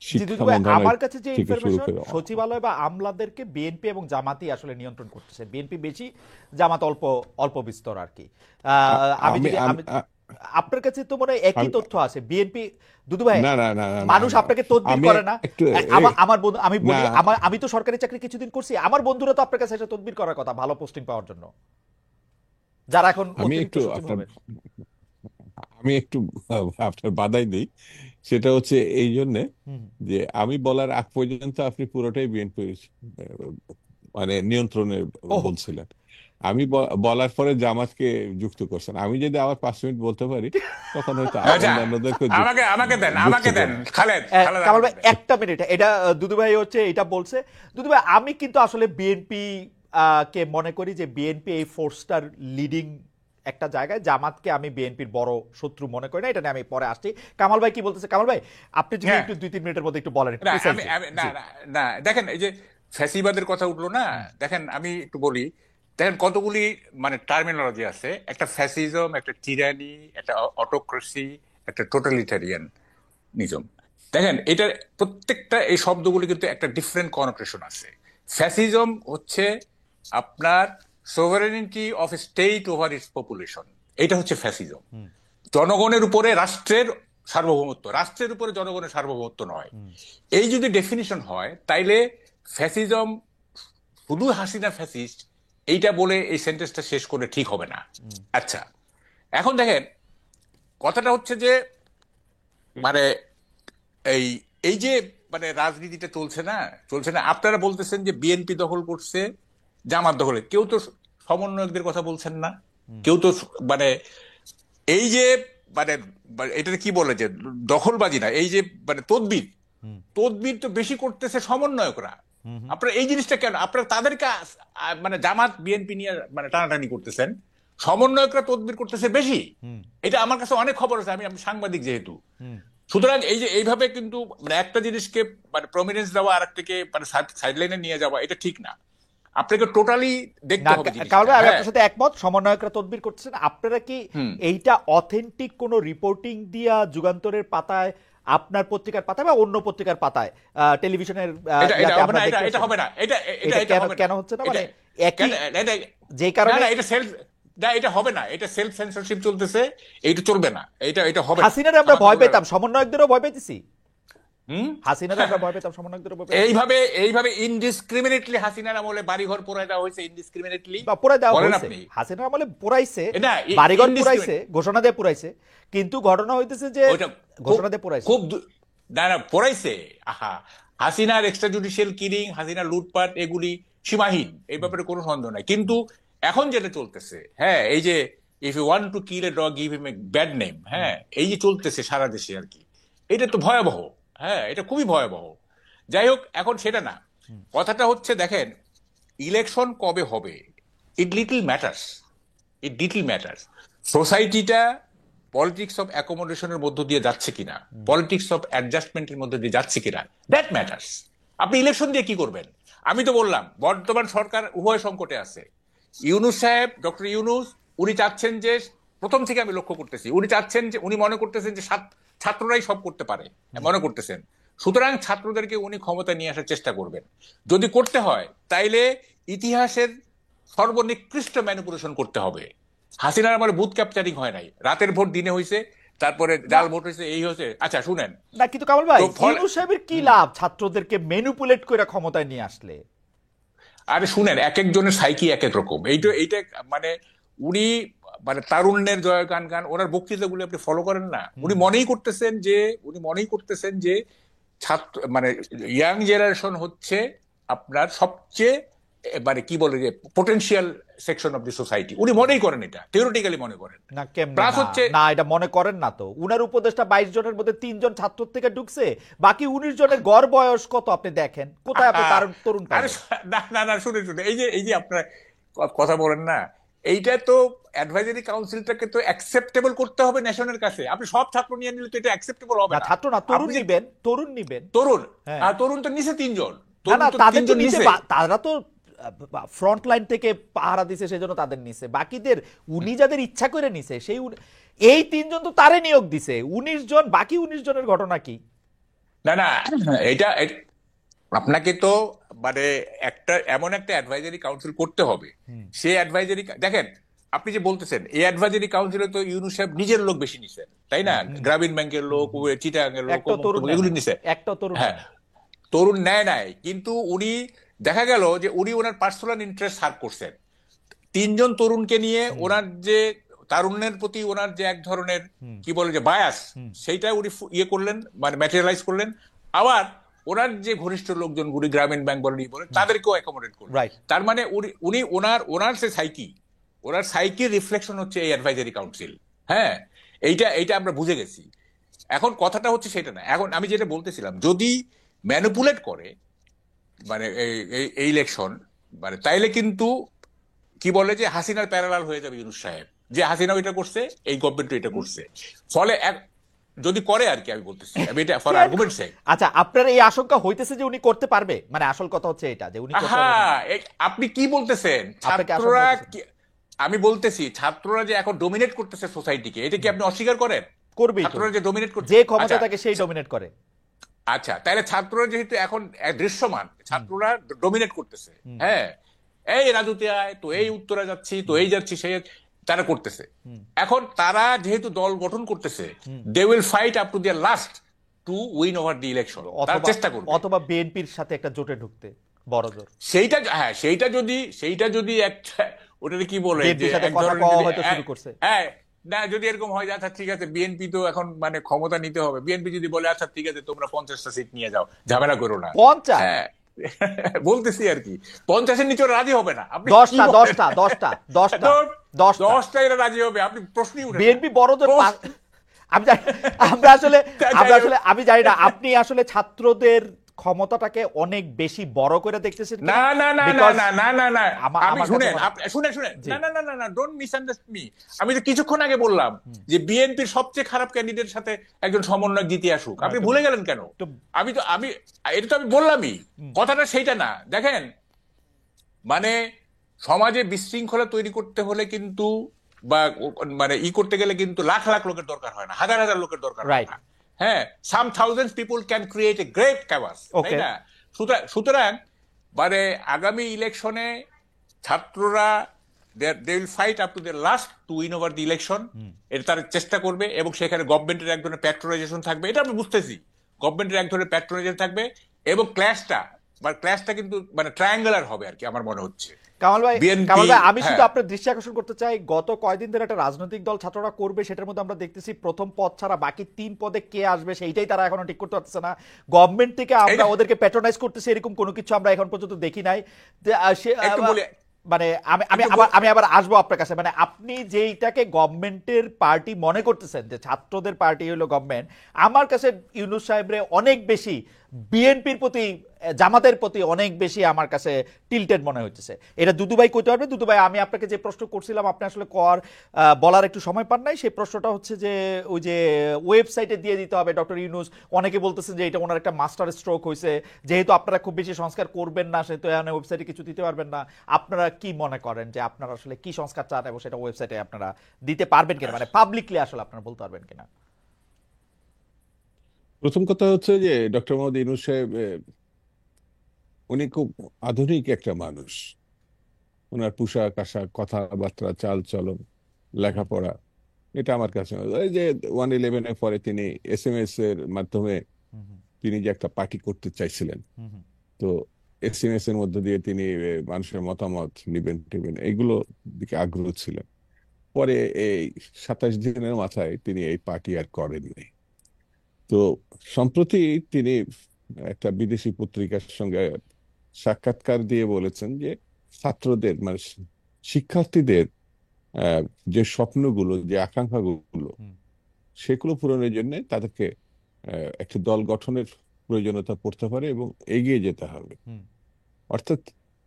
B: জি
C: শিক্ষা
B: দুদুভাই,
C: মন্ত্রণালয়
B: আমার কাছে যে
C: থেকে শুরু
B: ইনফরমেশন,
C: করে
B: সচিবালয় বা আমলাদেরকে বিএনপি এবং জামাতই আসলে নিয়ন্ত্রণ করতেছে, বিএনপি বেশি, জামাত অল্প অল্প বিস্তর আর কি। আমি
C: আমি
B: যদি আমি
C: আমি-
B: আপনার কাছে তো মনে হয় একই
C: আমি-
B: তথ্য আছে, বিএনপি দুদুভাই
C: না না না না না,
B: মানুষ আপনাকে তদবির
C: আমি
B: করে না।
C: একটু
B: আমার বন্ধু, আমি
C: না,
B: বলি, আমি তো সরকারি চাকরি কিছুদিন করছি, আমার বন্ধুরা তো আপনার কাছে এসে তদবির করার কথা ভালো পোস্টিং পাওয়ার জন্য, যারা এখন
C: আমি
B: অতিরিক্ত
C: একটু
B: সচিব
C: আপনার
B: হবেন।
C: আমি একটু আপনার বাধাই দিই। সেটা হচ্ছে এই জন্যে যে আমি বলার আগ পর্যন্ত আপনি পুরোটাই বিএনপি মানে নিয়ন্ত্রণে
B: ওহ,
C: বলছিলেন। আমি বলার পরে জামাতকে যুক্ত করছেন। আমি যদি আবার 5 মিনিট বলতে পারি তখন হয়তো
A: আচ্ছা
C: অন্যান্যদেরকে
A: আমাকে আমাকে দেন
C: যুক্ত
A: দেন
C: করবো।
A: খালেদ খালেদ
B: কামাল
A: আমাকে
B: ভাই
A: দেন।
B: একটা মিনিট, এটা দুদুভাই হচ্ছে এটা বলছে। দুদুভাই আমি কিন্তু আসলে বিএনপি কে মনে করি যে বিএনপি এই ফোর্সটার লিডিং একটা জায়গায়, জামাতকে আমি বিএনপির বড় শত্রু মনে করি না, এটা নিয়ে আমি পরে আসছি। কামাল ভাই কি বলতেছে, কামাল ভাই আপনি যদি
A: হ্যাঁ
B: একটু 2-3 মিনিটের মধ্যে একটু বলেন
A: না
B: প্রিসাইজলি।
A: না
B: জি
A: না না দেখেন এই যে ফ্যাসিবাদের কথা উঠলো না, দেখেন আমি একটু বলি, দেখেন কতগুলি মানে টার্মিনোলজি আছে, একটা ফ্যাসিজম, একটা টিরানি, একটা অটোক্রেসি, একটা টোটালিটারিয়ান নিজম। দেখেন এটা প্রত্যেকটা এই শব্দগুলি কিন্তু একটা ডিফারেন্ট কনোটেশন আছে। ফ্যাসিজম হচ্ছে আপনার sovereignty of state over its population, এটা হচ্ছে ফ্যাসিজম। জনগণের উপরে রাষ্ট্রের সার্বভৌমত্ব, রাষ্ট্রের উপরে জনগণের সার্বভৌমত্ব নয়। এই যদি ডেফিনিশন হয় তাইলে ফ্যাসিজম শুধু হাসিনা ফ্যাসিস্ট এইটা বলে এই সেন্টেন্সটা শেষ করে ঠিক হবে না। আচ্ছা এখন দেখেন কথাটা হচ্ছে যে মানে এই এই যে মানে রাজনীতিটা চলছে না, আপনারা বলতেছেন যে বিএনপি দখল করছে, জামাত দখলে, কেউ তো সমন্বয়কদের কথা বলছেন না, কেউ তো মানে এই যে মানে এটা কি বলে যে দখলবাজি না, এই যে মানে তদবির তদবির তো বেশি করতেছে সমন্বয়করা। আপনারা এই জিনিসটা কেন আপনারা তাদেরকে মানে জামাত বিএনপি নিয়ে মানে টানাটানি করতেছেন, সমন্বয়করা তদবির করতেছে বেশি। এটা আমার কাছে অনেক খবর আছে, আমি সাংবাদিক যেহেতু। সুতরাং এই যে এইভাবে কিন্তু মানে একটা জিনিসকে মানে প্রমিনেন্স দেওয়া আর একটাকে মানে সাইডলাইনে নিয়ে যাওয়া এটা ঠিক না, আপনাকে টোটালি দেখতে
B: না,
A: হবে
B: কামাল
A: জিনিসটা।
B: ভাই আমি
A: হ্যাঁ
B: আপনার সাথে একমত, সমন্বয়করা তদবির করতেছেন। আপনারা কি এইটা অথেন্টিক কোন রিপোর্টিং দিয়া যুগান্তরের পাতায়, আপনার পত্রিকার পাতায় বা অন্য পত্রিকার পাতায়, টেলিভিশনের
A: এটা এটা
B: ইয়াতে
A: হবে না,
B: আপনারা
A: এটা
B: দেখতে
A: এটা হবে না, এটা এটা
B: এটা
A: এটা হবে না,
B: কেন হচ্ছে না, মানে
A: এটা
B: একই
A: এটা
B: যে
A: না
B: কারণে
A: না এটা সেলফ না, এটা হবে না, এটা সেলফ সেন্সরশিপ চলতেছে, এইটা চলবে না, এটা এটা হবে না।
B: হাসিনার আমরা
A: আমার
B: ভয়
A: কথা
B: পেতাম, সমন্বয়কদেরও ভয় পেতেছি।
A: হুম
B: হাসিনার আমরা ভয় পেতাম, সমন্বয়কদেরও ভয় পেতাম,
A: এইভাবে এইভাবে ইনডিসক্রিমিনেটলি হাসিনার আমলে বাড়িঘর পোড়ায় দেওয়া হয়েছে, ইনডিসক্রিমিনেটলি
B: বা পোড়াই দেওয়া
A: বলেন
B: হয়েছে।
A: আপনি।
B: হাসিনার আমলে পোড়াইছে,
A: এটা
B: বাড়িঘর
A: ইনডিসক্রিমিনেট
B: পোড়াইছে, ঘোষণা দিয়ে পোড়াইছে, কিন্তু ঘটনা হইতেছে যে
A: ওইটা খুব
B: ঘোষণা দিয়ে পোড়াইছে।
A: খুব না না পোড়াইছে। আহা, হাসিনার এক্সট্রা জুডিশিয়াল কিলিং, হাসিনার লুটপাট এগুলি সীমাহীন, এই ব্যাপারে কোনো সন্দেহ নাই। কিন্তু এখন যেটা চলতেছে, হ্যাঁ এই যে if you want to kill a dog give him a bad name, হ্যাঁ এই যে চলতেছে সারা দেশে আর কি, এটা তো ভয়াবহ। হ্যাঁ এটা খুবই ভয়াবহ। যাই হোক এখন সেটা না, কথাটা হচ্ছে দেখেন ইলেকশন কবে হবে ইট লিটল ম্যাটার্স, সোসাইটিটা পলিটিক্স অফ অ্যাকোমোডেশনের মধ্য দিয়ে যাচ্ছে কিনা, পলিটিক্স অফ অ্যাডজাস্টমেন্টের মধ্যে দিয়ে যাচ্ছে কিনা, দ্যাট ম্যাটার্স। আপনি ইলেকশন দিয়ে কি করবেন? আমি তো বললাম বর্তমান সরকার উভয় সংকটে আছে। ইউনূস সাহেব, ডক্টর ইউনূস, উনি চাচ্ছেন যে, প্রথম থেকে আমি লক্ষ্য করতেছি, উনি চাচ্ছেন যে, উনি মনে করতেছেন যে ছাত্ররাই সব করতে পারে মনে করতেছেন। সুতরাং ছাত্রদেরকে উনি ক্ষমতা নিয়ে আসার চেষ্টা করবেন। যদি করতে হয় তাইলে ইতিহাসের সর্বনিকৃষ্ট ম্যানিপুলেশন করতে হবে। হাসিনার আমার বুথ ক্যাপচারিং হয় নাই, রাতের ভোট দিনে হয়েছে, তারপরে জাল ভোট হয়েছে, এই হয়েছে। আচ্ছা শুনেন
B: না, কিন্তু কামাল ভাই
A: তো
B: ইউনূস সাহেবের কি লাভ ছাত্রদেরকে ম্যানিপুলেট করে ক্ষমতায় নিয়ে আসলে?
A: আরে শুনেন, এক একজনের সাইকি এক এক রকম। এইটা মানে উনি মানে তারুণ্যের জয়গান গান ওনার বক্তৃতাগুলো আপনি ফলো করেন না, উনি মনেই করতেছেন যে ছাত্র মানে ইয়াং জেনারেশন হচ্ছে আপনার সবচেয়ে মানে কি বলে যে potential section of the society. উনি মনেই করেন, এটা থিওরিটিক্যালি মনে করেন।
B: না কেমনে
A: প্লাস
B: না?
A: হচ্ছে
B: না, এটা মনে করেন না তো। উনার উপদেষ্টা 22 জনের মধ্যে 3 জন ছাত্র থেকে ঢুকছে, বাকি 19 জনের গড় বয়স কত আপনি দেখেন, কোথায় আপনি তরুণ
A: আরে
B: পাবেন?
A: না শুনে এই যে আপনারা কথা বলেন না, এইটা তো অ্যাডভাইজারি কাউন্সিলটাকে তো অ্যাকসেপ্টেবল করতে হবে ন্যাশনের কাছে। আপনি সব ছাত্র নিয়ে নিলে তো এটা অ্যাকসেপ্টেবল হবে
B: না,
A: না।
B: ছাত্র না, তরুণ
A: আপনি যে
B: নিবেন, তরুণ নিবেন।
A: তরুণ,
B: হ্যাঁ।
A: তরুণ তো নিচে 3 জন,
B: না না,
A: তরুণ তো
B: তাদের
A: 3
B: তো
A: জন
B: নিচে,
A: নিচে।
B: তারা তো ফ্রন্ট লাইন থেকে পাহারা দিছে, সেজন্য তাদের নিচে। বাকিদের উনি যাদের ইচ্ছা করে নিছে সেই এই 3 জন তো তারে নিয়োগ দিছে। 19 জন, বাকি 19 জনের ঘটনা কি?
A: না এটা আপনাকে তো মানে এমন একটা অ্যাডভাইজারি কাউন্সিল করতে হবে। সে অ্যাডভাইজারি দেখেন, আপনি যে বলতেছেন এই অ্যাডভাইজারি কাউন্সিলে তো ইউনূস সাহেব নিজের লোক বেশি নিছেন, তাই না? গ্রামীণ ব্যাংকের লোক, চিটাগাংয়ের লোক,
B: একটা তরুণ
A: এগুলি নিছে।
B: একটা তরুণ
A: হ্যাঁ, তরুণ নাই, কিন্তু উনি দেখা গেল যে উনি ওনার পার্সোনাল ইন্টারেস্ট সার্ভ করছেন। 3 জন তরুণকে নিয়ে ওনার যে তারুণ্যের প্রতি ওনার যে এক ধরনের কি বলে যে বায়াস, সেইটা উনি ইয়ে করলেন, মানে ম্যাটেরিয়ালাইজ করলেন। আবার ওনার যে ঘনিষ্ঠ লোকজন গুলি গ্রামীণ ব্যাংক বলেন তাদেরকেও অ্যাকোমোডেট করলেন। তার মানে উনি ওনার সে সাইকি, ওনার সাইকির রিফ্লেকশন হচ্ছে এই অ্যাডভাইজারি কাউন্সিল। হ্যাঁ, এইটা আমরা বুঝে গেছি। এখন কথাটা হচ্ছে সেটা না। এখন আমি যেটা বলতেছিলাম, যদি ম্যানিপুলেট করে মানে এই ইলেকশন, মানে তাইলে কিন্তু কি বলে যে হাসিনার প্যারালাল হয়ে যাবে ইউনূস সাহেব, যে হাসিনাও এটা করছে, এই গভর্নমেন্টও এটা করছে। ফলে যদি করে আর কি, আমি বলতেছি, আমি এটা ফর আর্গুমেন্ট সেক।
B: আচ্ছা, আপনার এই আশঙ্কা হইতেছে যে উনি করতে পারবে? মানে আসল কথা হচ্ছে এটা যে উনি করতে পারবে না।
A: আপনি কি বলতেছেন?
B: আপনাকে আশঙ্কা
A: ছাত্ররা
B: হচ্ছে।
A: আমি বলতেছি ছাত্ররা যে এখন ডোমিনেট করতেছে সোসাইটিকে, এটা কি আপনি অস্বীকার করেন?
B: করবেই তো।
A: ছাত্ররা যে ডোমিনেট করছে,
B: যে ক্ষমতা থাকে সেই ডমিনেট করে।
A: আচ্ছা তাহলে ছাত্ররা যেহেতু এখন দৃশ্যমান, ছাত্ররা ডোমিনেট করতেছে। হ্যাঁ, এই রাজুতে আয় তো, এই উত্তরা যাচ্ছি তো, এই যাচ্ছি সেই, তারা করতেছে। এখন তারা যেহেতু দল গঠন করতেছে, they will fight up to their last to win over the election. তারা চেষ্টা করবে,
B: অথবা বিএনপির সাথে একটা জোটে ঢুকতে বড় জোর।
A: সেইটা যদি একটা ওটা কি বলে যে এক ধরনের, হ্যাঁ না, যদি এরকম হয় আচ্ছা ঠিক আছে, বিএনপি তো এখন মানে ক্ষমতা নিতে হবে, বিএনপি যদি বলে আচ্ছা ঠিক আছে তোমরা 50টা সিট নিয়ে যাও, ঝামেলা করো না,
B: 50,
A: হ্যাঁ বলতেছি আর কি, 50-এর নিচে রাজি হবে না। আপনি 10টা এরা রাজি হবে, আপনি প্রশ্নই উঠে।
B: বিএনপি বড় জোর। আমি জানি না আপনি আসলে ছাত্রদের ক্ষমতাটাকে অনেক বেশি বড় করে দেখতেছেন।
A: না আমি শুনেন না, ডোন্ট মিসআন্ডারস্ট্যান্ড মি। আমি তো কিছুক্ষণ আগে বললাম যে বিএনপির সবচেয়ে খারাপ ক্যান্ডিডেটের সাথে একজন সমন্বয়ক জিতে আসুক, আপনি ভুলে গেলেন কেন? আমি এটা তো আমি বললামই, কথাটা সেইটা না। দেখেন, মানে সমাজে বিশৃঙ্খলা তৈরি করতে হলে কিন্তু বা মানে করতে গেলে কিন্তু লাখ লাখ লোকের দরকার হয় না, হাজার হাজার লোকের দরকার হয় না। হ্যাঁ, some thousands people can create a great chaos, তাই না? সুতরাং মানে আগামী ইলেকশনে ছাত্ররা they will fight up to their last to win over the election, এটা তারা চেষ্টা করবে, এবং সেখানে গভর্নমেন্টের এক ধরনের প্যাট্রোনাইজেশন থাকবে, এটা আমি বুঝতেছি, গভর্নমেন্টের এক ধরনের প্যাট্রোনাইজেশন থাকবে, এবং ক্ল্যাশটা কিন্তু মানে ট্রায়াঙ্গুলার হবে আর কি, আমার মনে হচ্ছে।
B: কামাল ভাই, আমি শুধু আপনার দৃষ্টি আকর্ষণ করতে চাই, গত কয়েকদিন ধরে একটা রাজনৈতিক দল ছাত্ররা করবে, সেটার মধ্যে আমরা দেখতেছি প্রথম পদ ছাড়া বাকি 3 পদে কে আসবে সেইটাই তারা এখনো ঠিক করতে পারতেছে না। গভর্নমেন্ট থেকে আমরা ওদেরকে প্যাট্রোনাইজ করতেছি এরকম কোনো কিছু আমরা এখন পর্যন্ত দেখি নাই। মানে আমি আবার আসবো আপনার কাছে। মানে আপনি যেইটাকে গভর্নমেন্টের পার্টি মনে করতেছেন, যে ছাত্রদের পার্টি হলো গভর্নমেন্ট, আমার কাছে ইউনূস সাহেবরে অনেক বেশি বিএনপির প্রতি, জামাতের প্রতি অনেক বেশি আমার কাছে টিল্টেড মনে হচ্ছে। এটা দুদু ভাই কইতে পারবে। দুদু ভাই, আমি আপনাকে যে প্রশ্ন করছিলাম আপনি আসলে বলার একটু সময় পান নাই। সেই প্রশ্নটা হচ্ছে যে ওই যে ওয়েবসাইটে দিয়ে দিতে হবে ডক্টর ইউনূস, অনেকে বলতেছেন যে এটা ওনার একটা মাস্টার স্ট্রোক হয়েছে, যেহেতু আপনারা খুব বেশি সংস্কার করবেন না সেহেতু এখানে ওয়েবসাইটে কিছু দিতে পারবেন না। আপনারা কি মনে করেন যে আপনারা আসলে কি সংস্কার চান এবং সেটা ওয়েবসাইটে আপনারা দিতে পারবেন কিনা, মানে পাবলিকলি আসলে আপনারা বলতে পারবেন কিনা?
C: প্রথম কথা হচ্ছে যে ডক্টর মোহাম্মদ ইউনূস সাহেব উনি খুব আধুনিক একটা মানুষ। ওনার পোশাক আশাক, কথাবার্তা, চাল চলন,
B: হুম,
C: লেখাপড়া, এটা আমার কাছে এই যে 111-এর পরে তিনি SMS এর মাধ্যমে
B: হুম, হুম,
C: তিনি যে একটা পার্টি করতে চাইছিলেন,
B: হুম, হুম,
C: তো SMS এর মধ্যে দিয়ে তিনি মানুষের মতামত নিবেন টিবেন এগুলো দিকে আগ্রহ ছিলেন। পরে এই 27 দিনের মাথায় তিনি এই পার্টি আর করেননি। তো সম্প্রতি তিনি একটা বিদেশি পত্রিকার সঙ্গে সাক্ষাৎকার দিয়ে বলেছেন যে ছাত্রদের মানে শিক্ষার্থীদের আহ, যে স্বপ্নগুলো, যে আকাঙ্ক্ষাগুলো,
B: হুম,
C: সেগুলো পূরণের জন্য তাদেরকে একটি দল গঠনের প্রয়োজনীয়তা পড়তে পারে এবং এগিয়ে যেতে হবে।
B: হুম,
C: অর্থাৎ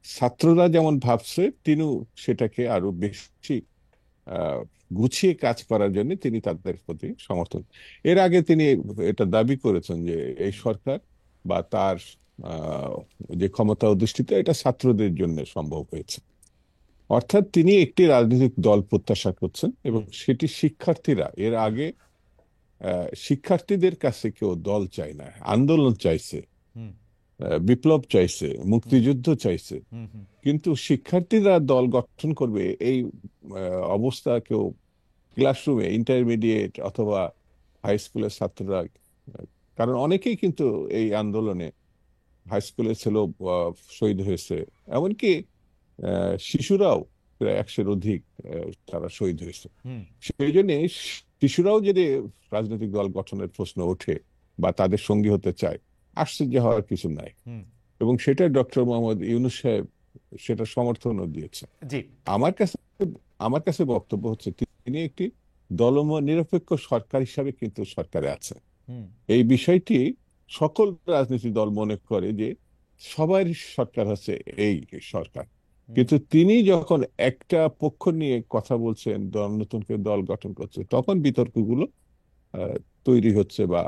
C: ছাত্ররা যেমন ভাবছে তিনিও সেটাকে আরো বেশি আহ, গুছিয়ে কাজ করার জন্য তিনি তাদের প্রতি সমর্থন। এর আগে তিনি এটা দাবি করেছেন যে এই সরকার বা তার আহ, যে ক্ষমতা অধিষ্ঠিত এটা ছাত্রদের জন্য সম্ভব হয়েছে। অর্থাৎ তিনি একটি রাজনৈতিক দল প্রত্যাশা করছেন এবং
B: হুম,
C: সেটি শিক্ষার্থীরা এর আগে শিক্ষার্থীদের কাছে কেউ দল চায় না, আন্দোলন চাইছে,
B: হুম,
C: বিপ্লব চাইছে,
B: হুম,
C: মুক্তিযুদ্ধ চাইছে।
B: হুম, হুম,
C: কিন্তু শিক্ষার্থীরা দল গঠন করবে এই অবস্থা কেউ ক্লাসরুমে, ইন্টারমিডিয়েট অথবা হাই স্কুলের ছাত্ররা, কারণ অনেকেই কিন্তু এই আন্দোলনে হাই স্কুলের ছেলেও শহীদ হয়েছে, এমনকি শিশুরাও প্রায় 100-এর অধিক তারা শহীদ হয়েছে।
B: হুম,
C: সেই জন্য শিশুরাও যদি রাজনৈতিক দল গঠনের প্রশ্ন ওঠে বা তাদের সঙ্গী হতে চায়, আশ্চর্য হওয়ার কিছু নাই।
B: হুম,
C: এবং সেটা ডক্টর মোহাম্মদ ইউনূস সাহেব সেটা সমর্থনও দিয়েছে।
B: জি,
C: আমার কাছে আমার কাছে বক্তব্য হচ্ছে তিনি একটি নিরপেক্ষ সরকার হিসাবে কিন্তু সরকারে আছে।
B: হুম,
C: এই বিষয়টি সকল রাজনৈতিক দল মনে করে যে সবার সরকার হচ্ছে এই সরকার।
B: হুম,
C: কিন্তু তিনি যখন একটা পক্ষ নিয়ে কথা বলছেন, নতুন করে দল গঠন করছে, তখন বিতর্কগুলো আহ, তৈরি হচ্ছে বা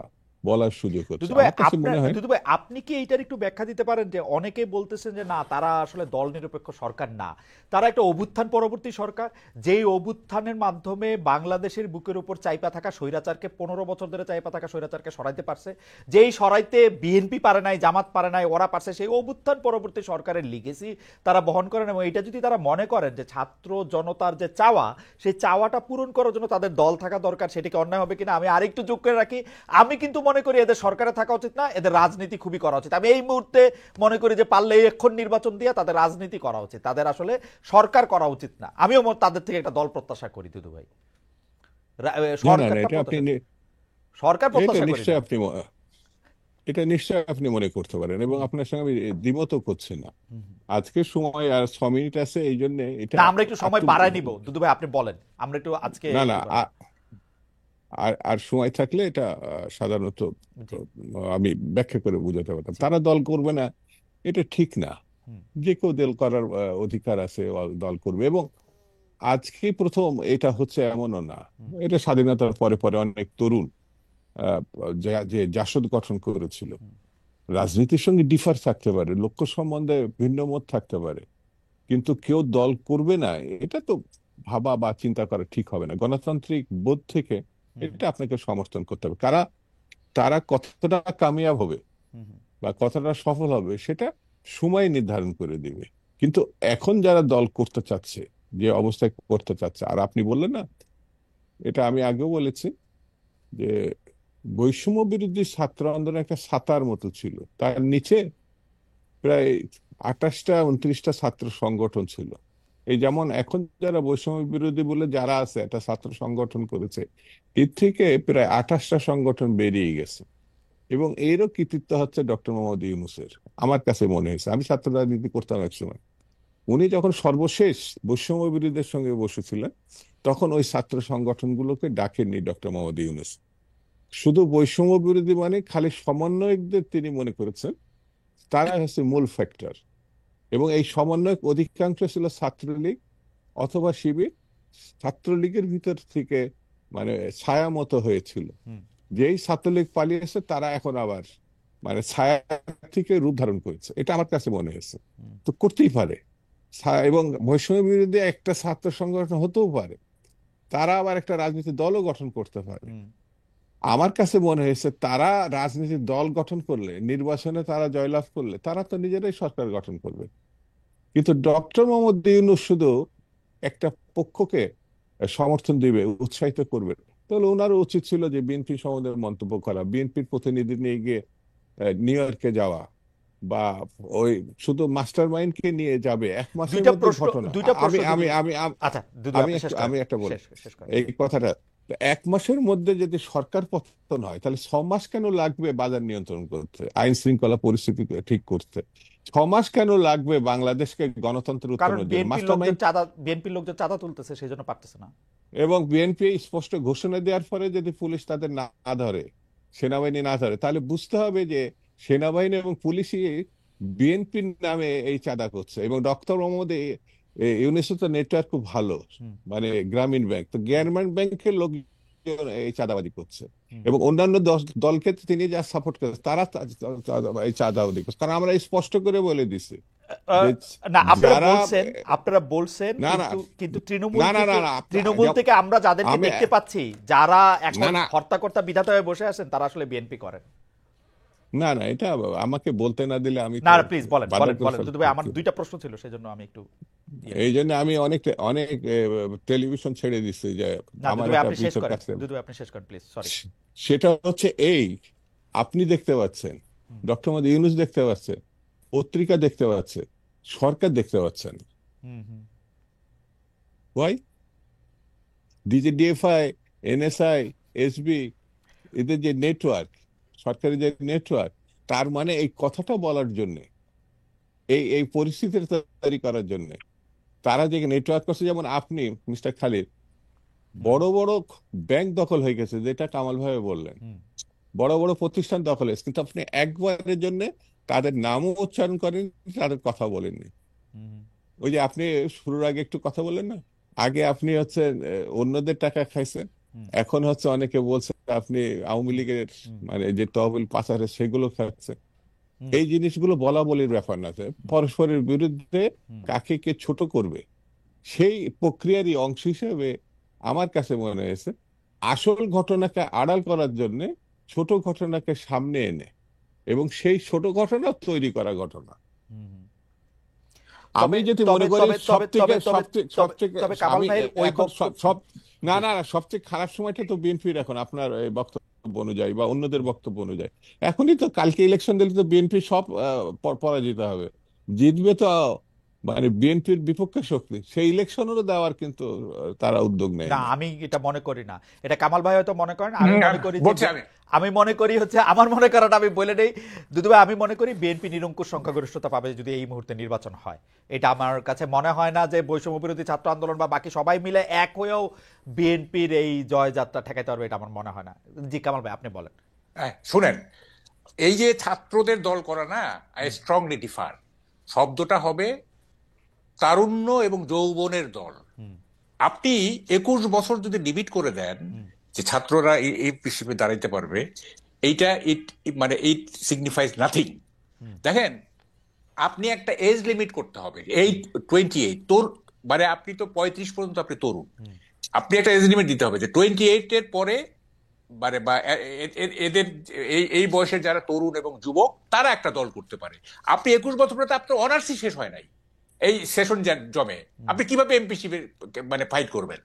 C: বলার সুযোগ হচ্ছে।
B: দুদু ভাই
C: আমার কাছে
B: আপনার,
C: মনে হয়
B: দুদু ভাই আপনি কি এইটার একটু ব্যাখ্যা দিতে পারেন যে অনেকে বলতেছেন যে না তারা আসলে দল নিরপেক্ষ সরকার না, তারা একটা অভ্যুত্থান পরবর্তী সরকার, যেই অভ্যুত্থানের মাধ্যমে বাংলাদেশের বুকের উপর চাইপা থাকা স্বৈরাচারকে 15 বছর ধরে চাইপা থাকা স্বৈরাচারকে সরাইতে পারছে, যেই সরাইতে বিএনপি পারে নাই, জামাত পারে নাই, ওরা পারছে, সেই অভ্যুত্থান পরবর্তী সরকারের লিগেসি তারা বহন করেন। এবং এটা যদি তারা মনে করেন যে ছাত্র জনতার যে চাওয়া, সেই চাওয়াটা পূরণ করার জন্য তাদের দল থাকা দরকার, সেটাকে অন্যায় হবে কিনা আমি আরেকটু যোগ করে রাখি। আমি কিন্তু মনে করি এদের সরকারে থাকা উচিত না, এদের রাজনীতি খুবই করা উচিত। আমি এই মুহূর্তে মনে করি যে পারলে এখন নির্বাচন দিয়ে তাদের রাজনীতি করা উচিত, তাদের আসলে সরকার করা উচিত না। আমিও তাদের থেকে একটা দল প্রত্যাশা করি দুদু ভাই,
C: না না না,
B: সরকারটা
C: এটা আপনি
B: প্রত্যাশা, সরকার
C: এটা
B: প্রত্যাশা করি না।
C: নিশ্চয় আপনি এটা নিশ্চয় আপনি মনে করতে পারেন এবং
B: হুম,
C: আপনার সঙ্গে আমি দ্বিমতও করছি না।
B: হুম, হুম।
C: আজকে সময় আর 6 মিনিট আছে, এই জন্য এটা
B: না আমরা একটু সময়
C: একটু
B: বাড়ায় নিব দুদু ভাই, আপনি বলেন, আমরা একটু আজকে
C: না না
B: একটু বাড়াই।
C: আর আর সময় থাকলে এটা সাধারণত
B: জি,
C: আমি ব্যাখ্যা করে বোঝাতে পারতাম।
B: জি,
C: তারা দল করবে না, এটা ঠিক না।
B: হুম,
C: যে কেউ দল করার অধিকার আছে, দল করবে। এবং আজকে প্রথম এটা হচ্ছে এমনও না,
B: হুম,
C: এটা স্বাধীনতার পরে পরে অনেক তরুণ আহ, যে জাসদ গঠন করেছিল।
B: হুম,
C: রাজনীতির সঙ্গে ডিফার থাকতে পারে, লক্ষ্য সম্বন্ধে ভিন্ন মত থাকতে পারে, কিন্তু কেউ দল করবে না এটা তো ভাবা বা চিন্তা করা ঠিক হবে না। গণতান্ত্রিক বোধ থেকে
B: হুম,
C: এটা আপনাকে সমর্থন করতে হবে। তারা কতটা কামিয়াব হবে
B: হুম, হুম,
C: বা কতটা সফল হবে সেটা সময় নির্ধারণ করে দিবে। কিন্তু এখন যারা দল করতে চাচ্ছে, যে অবস্থায় করতে চাচ্ছে, আর আপনি বললেন না, এটা আমি আগেও বলেছি যে বৈষম্য বিরোধী ছাত্র আন্দোলন একটা ছাতার মতো ছিল, তার নিচে প্রায় 28টা 29টা ছাত্র সংগঠন ছিল। এই যেমন এখন যারা বৈষম্য বিরোধী বলে যারা আছে একটা ছাত্র সংগঠন করেছে, এর থেকে প্রায় 28টা সংগঠন বেরিয়ে গেছে। এবং এরও কৃতিত্ব হচ্ছে ডক্টর মোহাম্মদ ইউনূসের। আমার কাছে মনে হয়েছে, আমি ছাত্র রাজনীতি করতাম একসময়, উনি যখন সর্বশেষ বৈষম্য বিরোধীদের সঙ্গে বসেছিলেন তখন ওই ছাত্র সংগঠনগুলোকে ডাকেননি ডক্টর মোহাম্মদ ইউনূস। শুধু বৈষম্য বিরোধী মানে খালি সমন্বয়কদের তিনি মনে করেছেন তারা হচ্ছে মূল ফ্যাক্টর। এবং এই সমন্বয়ক অধিকাংশ ছিল ছাত্রলীগ অথবা শিবির। ছাত্রলীগের ভিতর থেকে মানে ছায়া মতো হয়েছিল।
B: হুম,
C: যেই ছাত্রলীগ পালিয়েছে তারা এখন আবার মানে ছায়া থেকে রূপ ধারণ করেছে, এটা আমার কাছে মনে হয়েছে।
B: হুম,
C: তো করতেই পারে। এবং বৈষম্য বিরোধী একটা ছাত্র সংগঠন হতেও পারে, তারা আবার একটা রাজনৈতিক দলও গঠন করতে পারে।
B: হুম,
C: আমার কাছে মনে হয়েছে তারা রাজনীতির দল গঠন করলে, নির্বাচনে তারা জয়লাভ করলে, তারা তো নিজেরাই সরকার গঠন করবে। কিন্তু ডক্টর মোহাম্মদ ইউনূস শুধু একটা পক্ষকে সমর্থন দিবে, উৎসাহিত করবে। তাহলে ওনারও উচিত ছিল যে বিএনপি সম্বন্ধে মন্তব্য করা, বিএনপির প্রতিনিধি নিয়ে গিয়ে নিউ ইয়র্কে যাওয়া, বা ওই শুধু মাস্টার মাইন্ডকে নিয়ে যাবে এক মাসের মধ্যে ঘটনা।
B: দুইটা
C: আমি
B: প্রশ্ন
C: আমি
B: যদি
C: আমি
B: আচ্ছা দুদু
C: আমি
B: আপনি শেষ
C: একটু
B: করেন,
C: আমি একটা বলি
B: শেষ করেন।
C: এই কথাটা। তো এক মাসের মধ্যে যদি সরকার পতন হয়, তাহলে 6 মাস কেন লাগবে বাজার নিয়ন্ত্রণ করতে, আইন শৃঙ্খলা পরিস্থিতি ঠিক করতে? 6 মাস কেন লাগবে বাংলাদেশকে গণতন্ত্র
B: কারণ
C: উত্তরণের জন্য? মাস্টার মাইন্ড
B: বিএনপির লোকজন চাঁদা তুলতেছে, সেই জন্য পারতেছে না।
C: এবং বিএনপি স্পষ্ট ঘোষণা দেওয়ার পরে যদি পুলিশ তাদের না ধরে, সেনাবাহিনী না ধরে, তাহলে বুঝতে হবে যে সেনাবাহিনী এবং পুলিশই বিএনপির নামে এই চাঁদা করছে। এবং ডক্টর মোহাম্মদ ইউনূসের তো নেটওয়ার্ক খুব ভালো, মানে গ্রামীণ ব্যাংক, তো গ্রামীণ ব্যাংকের লোক এই চাঁদাবাজি করছে। এবং অন্যান্য দলকে তিনি যা সাপোর্ট করে তারা এই চাঁদাবাজি করছে। কারণ আমরা স্পষ্ট করে বলে দিছি যে
B: না,
C: যারা
B: আপনারা বলছেন
C: না না
B: কিন্তু
C: না না না না
B: তৃণমূল থেকে আমরা যাদেরকে
C: আমি
B: দেখতে পাচ্ছি, যারা এখন
C: না না
B: হর্তাকর্তা বিধাতা হয়ে বসে আছেন, তারা আসলে বিএনপি করেন।
C: না না, এটা আমাকে বলতে না দিলে আমি
B: না
C: তো
B: প্লিজ বলেন
C: বাধা
B: বলেন
C: করে
B: বলেন দুদু ভাই, আমার
C: ফেলতে।
B: দুইটা প্রশ্ন ছিল, সেজন্য আমি একটু
C: এই জন্য আমি অনেক অনেক টেলিভিশন ছেড়ে দিচ্ছি যে
B: না
C: আমার
B: দুদু ভাই
C: একটা
B: আপনি শেষ করেন,
C: কাছে।
B: দুদু ভাই আপনি শেষ করেন প্লিজ, সরি।
C: সেটা হচ্ছে এই, আপনি দেখতে পাচ্ছেন, ডক্টর মোহাম্মদ ইউনূস দেখতে পাচ্ছেন, পত্রিকা দেখতে পাচ্ছে, সরকার দেখতে পাচ্ছেন। ওয়াই? ডিজিডিএফআই, এনএসআই, এসবি, এদের যে নেটওয়ার্ক, সরকারি যে নেটওয়ার্ক, তার মানে এই কথাটা বলার জন্য, এই এই পরিস্থিতির তৈরি করার জন্য তারা যে নেটওয়ার্ক করছে। যেমন আপনি মিস্টার খালিদ, বড় বড় ব্যাংক দখল হয়ে গেছে, যেটা কামাল ভাই বললেন, বড় বড় প্রতিষ্ঠান দখল হয়েছে, কিন্তু আপনি একবারের জন্য তাদের নামও উচ্চারণ করেন, তাদের কথা বলেননি। ওই যে আপনি শুরুর আগে একটু কথা বললেন না, আগে আপনি হচ্ছে অন্যদের টাকা খাইছেন, এখন হচ্ছে অনেকে বলছে আপনি আওয়ামী লীগের মানে যে তহবিল পাচারে সেগুলো খাচ্ছেন। এই জিনিসগুলো বলা বলির ব্যাপার না, পরস্পরের বিরুদ্ধে কাকে কে ছোট করবে সেই প্রক্রিয়ারই অংশ হিসেবে আমার কাছে মনে হয়েছে আসল ঘটনাকে আড়াল করার জন্য ছোট ঘটনাকে সামনে এনে এবং সেই ছোট ঘটনা তৈরি করা ঘটনা। আমি যেটি মনে করি না না না, সবচেয়ে খারাপ সময়টা তো বিএনপির এখন, আপনার এই বক্তব্য অনুযায়ী বা অন্যদের বক্তব্য অনুযায়ী। এখনই তো, কালকে ইলেকশন দিলে তো বিএনপি সব পরাজিত হবে, জিতবে তো মানে বিএনপির বিপক্ষে শক্তি, সেই ইলেকশনেরও দেওয়ার কিন্তু তারা উদ্যোগ নেয়।
B: না, আমি এটা মনে করি না, এটা কামাল ভাই হয়তো মনে করেন, আমি মনে করি আমি মনে করি হচ্ছে আমার মনে করাটা আমি বলে নেই দুদু ভাই, আমি মনে করি বিএনপি নিরঙ্কুশ সংখ্যাগরিষ্ঠতা পাবে যদি এই মুহূর্তে নির্বাচন হয়। এটা আমার কাছে মনে হয় না যে বৈষম্য বিরোধী ছাত্র আন্দোলন বা বাকি সবাই মিলে এক হয়েও বিএনপির এই জয়যাত্রা ঠেকাইতে পারবে, এটা আমার মনে হয় না। জি কামাল ভাই আপনি বলেন।
A: শুনেন, এই যে ছাত্রদের দল করা না, আই স্ট্রংলি ডিফার, শব্দটা হবে তারুণ্য এবং যৌবনের দল। আপনি 21 বছর যদি ডিবিট করে দেন যে ছাত্ররা এই হিসেবে দাঁড়াইতে পারবে, এইটা মানে ইট সিগনিফাইজ নাথিং। দেখেন, আপনি একটা এজ লিমিট করতে হবে, 28 তোর মানে আপনি তো 35 পর্যন্ত আপনি তরুণ, আপনি একটা এজ লিমিট দিতে হবে যে 28 এর পরে মানে বা এদের এই বয়সের যারা তরুণ এবং যুবক তারা একটা দল করতে পারে। আপনি 21 বছর পরে আপনার অনার্সই শেষ হয় নাই, এই সেশন জমে আপনি কিভাবে এমপিসি মানে ফাইট করবেন?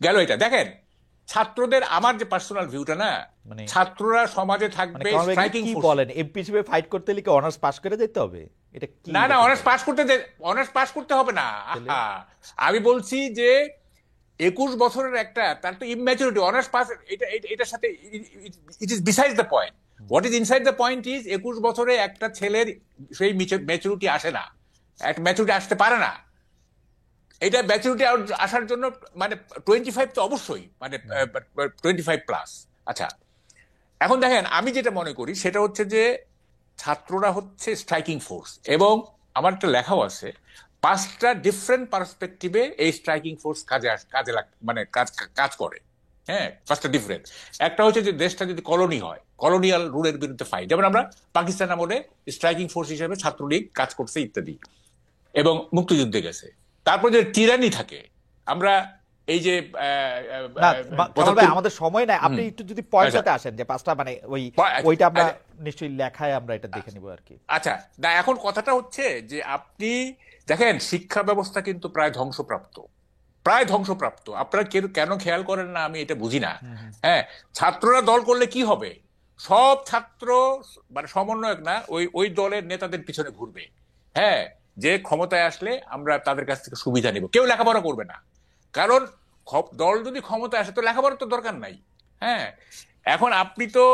A: গেল এটা। দেখেন, ছাত্রদের আমার যে পার্সোনাল ভিউটা না, ছাত্ররা সমাজে থাকবে স্ট্রাইকিং ফোর্স।
B: বলেন এমপিসি ফাইট করতে হলে কি অনার্স পাস করে যেতে হবে? এটা কি?
A: না না, অনার্স পাস করতে হবে না। আমি বলছি যে 21 বছরের একটা, তার তো ইম্যাচুরিটি, অনার্স পাস এটার সাথে it is beside the point. What is inside the point is 21 বছরে একটা ছেলের সেই ম্যাচুরিটি আসে না, একটা ম্যাচুরিটি আসতে পারে না। এটা ম্যাচুরিটি আসার জন্য মানে 25 তো অবশ্যই, মানে 25+। আচ্ছা, এখন দেখেন, আমি যেটা মনে করি সেটা হচ্ছে যে ছাত্ররা হচ্ছে স্ট্রাইকিং ফোর্স, এবং আমার একটা লেখাও আছে, 5টা ডিফারেন্ট পার্সপেক্টিভে এই স্ট্রাইকিং ফোর্স মানে কাজ করে। হ্যাঁ, 5টা ডিফারেন্ট। একটা হচ্ছে যে দেশটা যদি কলোনি হয়, কলোনিয়াল রুলের বিরুদ্ধে ফাইট, যেমন আমরা পাকিস্তান আমলে স্ট্রাইকিং ফোর্স হিসেবে ছাত্রলীগ কাজ করছে ইত্যাদি, এবং মুক্তিযুদ্ধে গেছে। তারপর যে টিরানি থাকে, আমরা এই যে
B: না কামাল ভাই
A: ৭৫
B: আমাদের সময় নাই, আপনি একটু যদি পয়েন্টটাতে আসেন যে পাঁচটা মানে ওইটা আমরা নিশ্চয়ই লেখায় আমরা এটা দেখে নিব আর কি।
A: আচ্ছা, না এখন কথাটা হচ্ছে যে আপনি দেখেন শিক্ষা ব্যবস্থা কিন্তু প্রায় ধ্বংসপ্রাপ্ত, প্রায় ধ্বংসপ্রাপ্ত। আপনারা কেন খেয়াল করেন না আমি এটা বুঝি না। হ্যাঁ, ছাত্ররা দল করলে কি হবে? সব ছাত্র মানে সমন্বয়ক না, ওই ওই দলের নেতাদের পিছনে ঘুরবে। হ্যাঁ, যে ক্ষমতায় আসলে আমরা তাদের কাছ থেকে সুবিধা নিব, কেউ লেখাপড়া করবে না। কারণ দল যদি ক্ষমতায় আসে তো লেখাপড়ার তো দরকার নাই। হ্যাঁ, এখন আপনি তো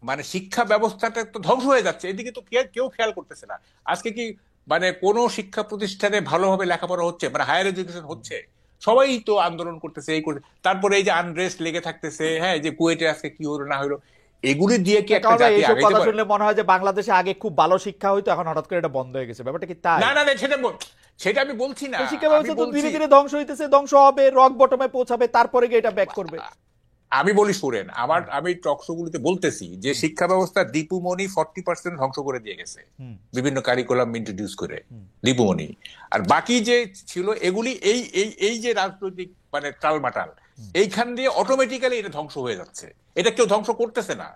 A: মানে শিক্ষা ব্যবস্থাটা তো ধ্বংস হয়ে যাচ্ছে, এদিকে তো কেউ খেয়াল করতেছে না। আজকে কি মানে কোনো শিক্ষা প্রতিষ্ঠানে ভালোভাবে লেখাপড়া হচ্ছে, মানে হায়ার এডুকেশন হচ্ছে? সবাই তো আন্দোলন করতেছে, এই করছে, তারপরে এই যে আনরেস্ট লেগে থাকতেছে। হ্যাঁ, যে কুয়েটে আজকে কি হলো না হলো, এগুলি দিয়ে কি একটা
B: কামাল ভাই
A: জাতি
B: এইসব
A: আগাইতে
B: কথা
A: পারে?
B: শুনলে মনে হয় যে বাংলাদেশে আগে খুব ভালো শিক্ষা হইতো, এখন হঠাৎ করে এটা বন্ধ হয়ে গেছে, ব্যাপারটা কি তাই?
A: না না না, সেটা আমি বলছি না।
B: তো শিক্ষা
A: আমি
B: ব্যবস্থা তো
A: বলছি,
B: ধীরে ধীরে ধ্বংস হইতেছে, ধ্বংস হবে, রক বটমে পৌঁছাবে, তারপরে গিয়ে এটা ব্যাক করবে।
A: আমি বলি শুনেন, আমি টকশোগুলিতে বলতেছি যে শিক্ষা ব্যবস্থা দীপুমণি 40% ধ্বংস করে দিয়ে গেছে বিভিন্ন কারিকুলাম ইন্ট্রোডিউস করে, দীপুমণি। আর বাকি যে ছিল এগুলি এই এই এই যে রাজনৈতিক মানে টালমাটাল, এইখান দিয়ে অটোমেটিক্যালি এটা ধ্বংস হয়ে যাচ্ছে। এটা কেউ ধ্বংস করতেছে না,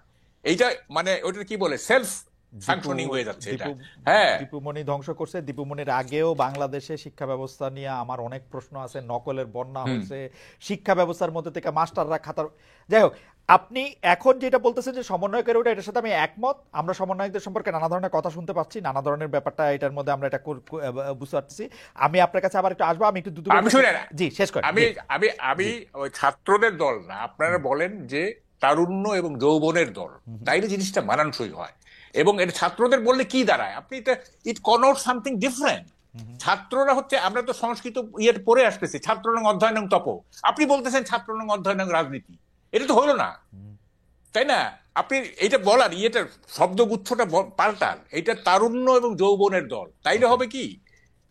A: এইটা মানে ওটা কি বলে সেলফ ফাংশনিং হয়ে যাচ্ছে এটা। হ্যাঁ,
B: দীপুমণি ধ্বংস করছে। দীপুমণির আগেও বাংলাদেশে শিক্ষা ব্যবস্থা নিয়ে আমার অনেক প্রশ্ন আছে, নকলের বন্যা হয়েছে শিক্ষা ব্যবস্থার মধ্যে থেকে, মাস্টাররা খাতার, যাই হোক। আপনি এখন যেটা বলতেছেন যে সমন্বয়কের ওটা, এটার সাথে আমি একমত। আমরা সমন্বয়কদের সম্পর্কে নানা ধরনের কথা শুনতে পাচ্ছি, নানা ধরনের ব্যাপারটা এটার মধ্যে আমরা এটা বুঝতে পারছি। আমি আপনার কাছে আবার একটু আসবো, আমি একটু
A: আমি শুনে না,
B: জি শেষ করি।
A: আমি আমি আমি ওই ছাত্রদের দল না, আপনারা বলেন যে তারুণ্য এবং যৌবনের দল, তাইলে জিনিসটা মানানসই হয়। এবং এটা ছাত্রদের বললে কি দাঁড়ায়, আপনি এটা ইট কনোট সামথিং ডিফারেন্ট। ছাত্ররা হচ্ছে, আমরা তো সংস্কৃত ইয়ের পড়ে আসতেছি, ছাত্রনং অধ্যয়নং তপ, আপনি বলতেছেন ছাত্রনং অধ্যয়নং রাজনীতি, এটা তো হলো না, তাই না? আপনি এইটা বলার ইয়েটার শব্দগুচ্ছটা পাল্টান, এটা তারুণ্য এবং যৌবনের দল, তাইলে হবে কি?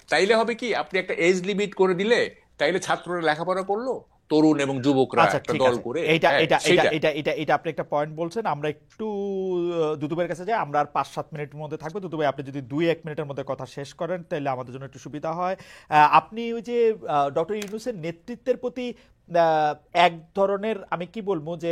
A: তাইলে হবে কি, আপনি একটা এজ লিমিট করে দিলে তাইলে ছাত্ররা লেখাপড়া করলো, তরুণ এবং যুবকরা
B: আচ্ছা
A: একটা
B: ঠিক
A: দল
B: আছে,
A: করে।
B: এইটা
A: হ্যাঁ,
B: এটা এটা
A: সেইটা
B: এটা এটা এটা আপনি একটা পয়েন্ট বলছেন। আমরা একটু দুদুবের কাছে যাই, আমরা আর 5-7 মিনিটের মধ্যে থাকবো। দুদু ভাই আপনি যদি 2-1 মিনিটের মধ্যে কথা শেষ করেন তাহলে আমাদের জন্য একটু সুবিধা হয়। আপনি ওই যে ডক্টর ইউনূসের নেতৃত্বের প্রতি এক ধরনের আমি কি বলবো যে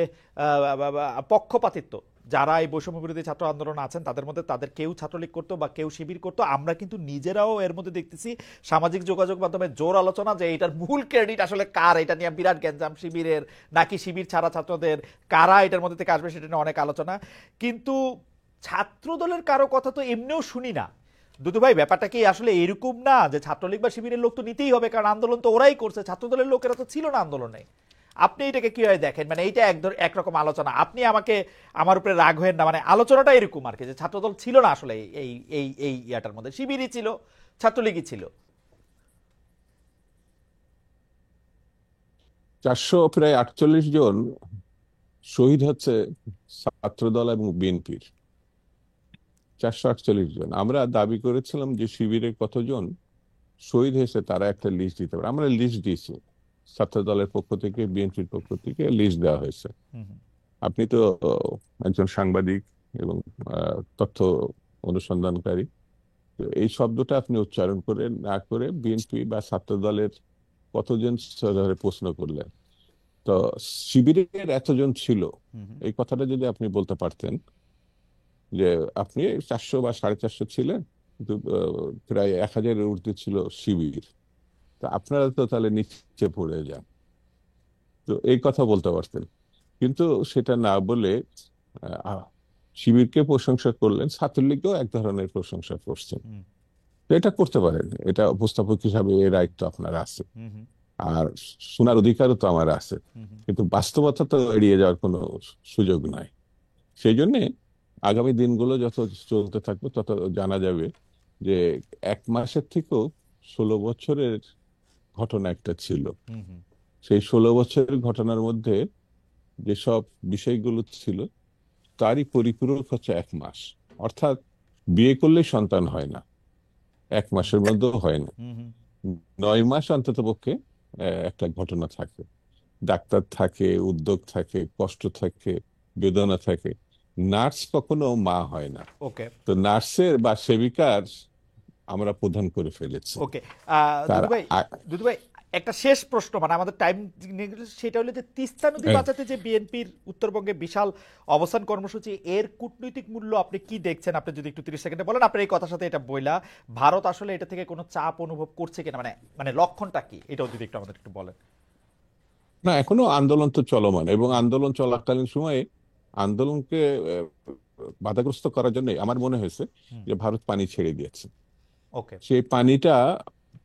B: পক্ষপাতিত্ব, যারা এই বৈষম্য বিরোধী ছাত্র আন্দোলন আছেন তাদের মধ্যে, তাদের কেউ ছাত্রলীগ করতো বা কেউ শিবির করতো, আমরা কিন্তু নিজেরাও এর মধ্যে দেখতেছি সামাজিক যোগাযোগ মাধ্যমে জোর আলোচনা যে এটার মূল ক্রেডিট আসলে কার, এটা নিয়ে বিরাট গ্যাঞ্জাম, শিবিরের নাকি শিবির ছাড়া ছাত্রদের, কারা এটার মধ্যে থেকে আসবে সেটা নিয়ে অনেক আলোচনা। কিন্তু ছাত্র দলের কারো কথা তো এমনিও শুনি না। দুদু ভাই ব্যাপারটা কি আসলে এরকম না যে ছাত্রলীগ বা শিবিরের লোক তো নিতেই হবে, কারণ আন্দোলন তো ওরাই করছে, ছাত্র দলের লোকেরা তো ছিল না আন্দোলনে? আপনি এটাকে কিভাবে দেখেন? মানে এইটা একরকম আলোচনা, আপনি আমাকে আমার উপরে রাগ হয়েন না, মানে আলোচনাটা এরকম আর কি যে ছাত্রদল ছিল না আসলে এই এই এই ইয়াটার মধ্যে, শিবিরই ছিল, ছাত্রলীগই ছিল।
C: 448 জন শহীদ হচ্ছে ছাত্রদল এবং বিএনপির, 448 জন। আমরা দাবি করেছিলাম যে শিবিরের কতজন শহীদ হয়েছে তারা একটা লিস্ট দিতে পারে, আমরা লিস্ট দিয়েছি। ছাত্র দলের পক্ষ থেকে, বিএনপির পক্ষ থেকে লিস্ট দেওয়া হয়েছে। আপনি তো একজন সাংবাদিক এবং তথ্য অনুসন্ধানকারী, তো এই শব্দটা আপনি উচ্চারণ করে না করে বিএনপি বা ছাত্র দলের কতজন ধরে প্রশ্ন করলেন। তো শিবিরের এতজন ছিল, এই কথাটা যদি আপনি বলতে পারতেন যে আপনি 400 বা 450 ছিলেন, কিন্তু প্রায় 1000-এর ঊর্ধ্বে ছিল শিবির, তো আপনারা তো তাহলে নিচে পড়ে যান, তো এই কথা বলতে পারতেন। কিন্তু সেটা না বলে শিবিরকে প্রশংসা করলেন, ছাত্রলীগকেও এক ধরনের প্রশংসা করছেন। তো এটা করতে পারেন, এটা উপস্থাপক হিসাবে এর দায়িত্ব আপনার আছে, আর শোনার অধিকারও তো আমার আছে, কিন্তু বাস্তবতা তো এড়িয়ে যাওয়ার কোনো সুযোগ নাই। সেই জন্যে আগামী দিনগুলো যত চলতে থাকবে তত জানা যাবে যে 1 মাসের থেকেও 16 বছরের ঘটনা একটা ছিল। সেই 16 বছরের ঘটনার মধ্যে যেসব বিষয়গুলো ছিল তারই পরিপূরক হচ্ছে 1 মাস। অর্থাৎ বিয়ে করলেই সন্তান হয় না, 1 মাসের মধ্যেও হয় না, 9 মাস অন্তত পক্ষে একটা ঘটনা থাকে, ডাক্তার থাকে, উদ্যোগ থাকে, কষ্ট থাকে, বেদনা থাকে। নার্স কখনো মা হয় না।
B: ওকে,
C: তো নার্সের বা সেবিকার আমরা প্রদান করে ফেলেছি।
B: ওকে,
C: তার
B: দুদু ভাই, দুদু ভাই, একটা শেষ প্রশ্ন, মানে আমাদের টাইম, সেটা হলো যে তিস্তা নদী বাঁচাতে যে বিএনপির উত্তরবঙ্গে বিশাল অবস্থান কর্মসূচি, এর কূটনৈতিক মূল্য আপনি কি দেখছেন? আপনি যদি একটু 30 সেকেন্ডে বলেন, আপনার এই কথার সাথে এটা বইলা ভারত আসলে এটা থেকে কোনো চাপ অনুভব করছে কিনা, মানে মানে লক্ষণটা কি, এটাও যদি একটু আমাদের একটু বলেন।
C: না, এখনো আন্দোলন তো চলমান, এবং আন্দোলন চলাকালীন সময়ে আন্দোলনকে বাধাগ্রস্ত করার জন্য আমার মনে হয়েছে যে ভারত পানি ছেড়ে দিয়েছে।
B: ওকে,
C: সেই পানিটা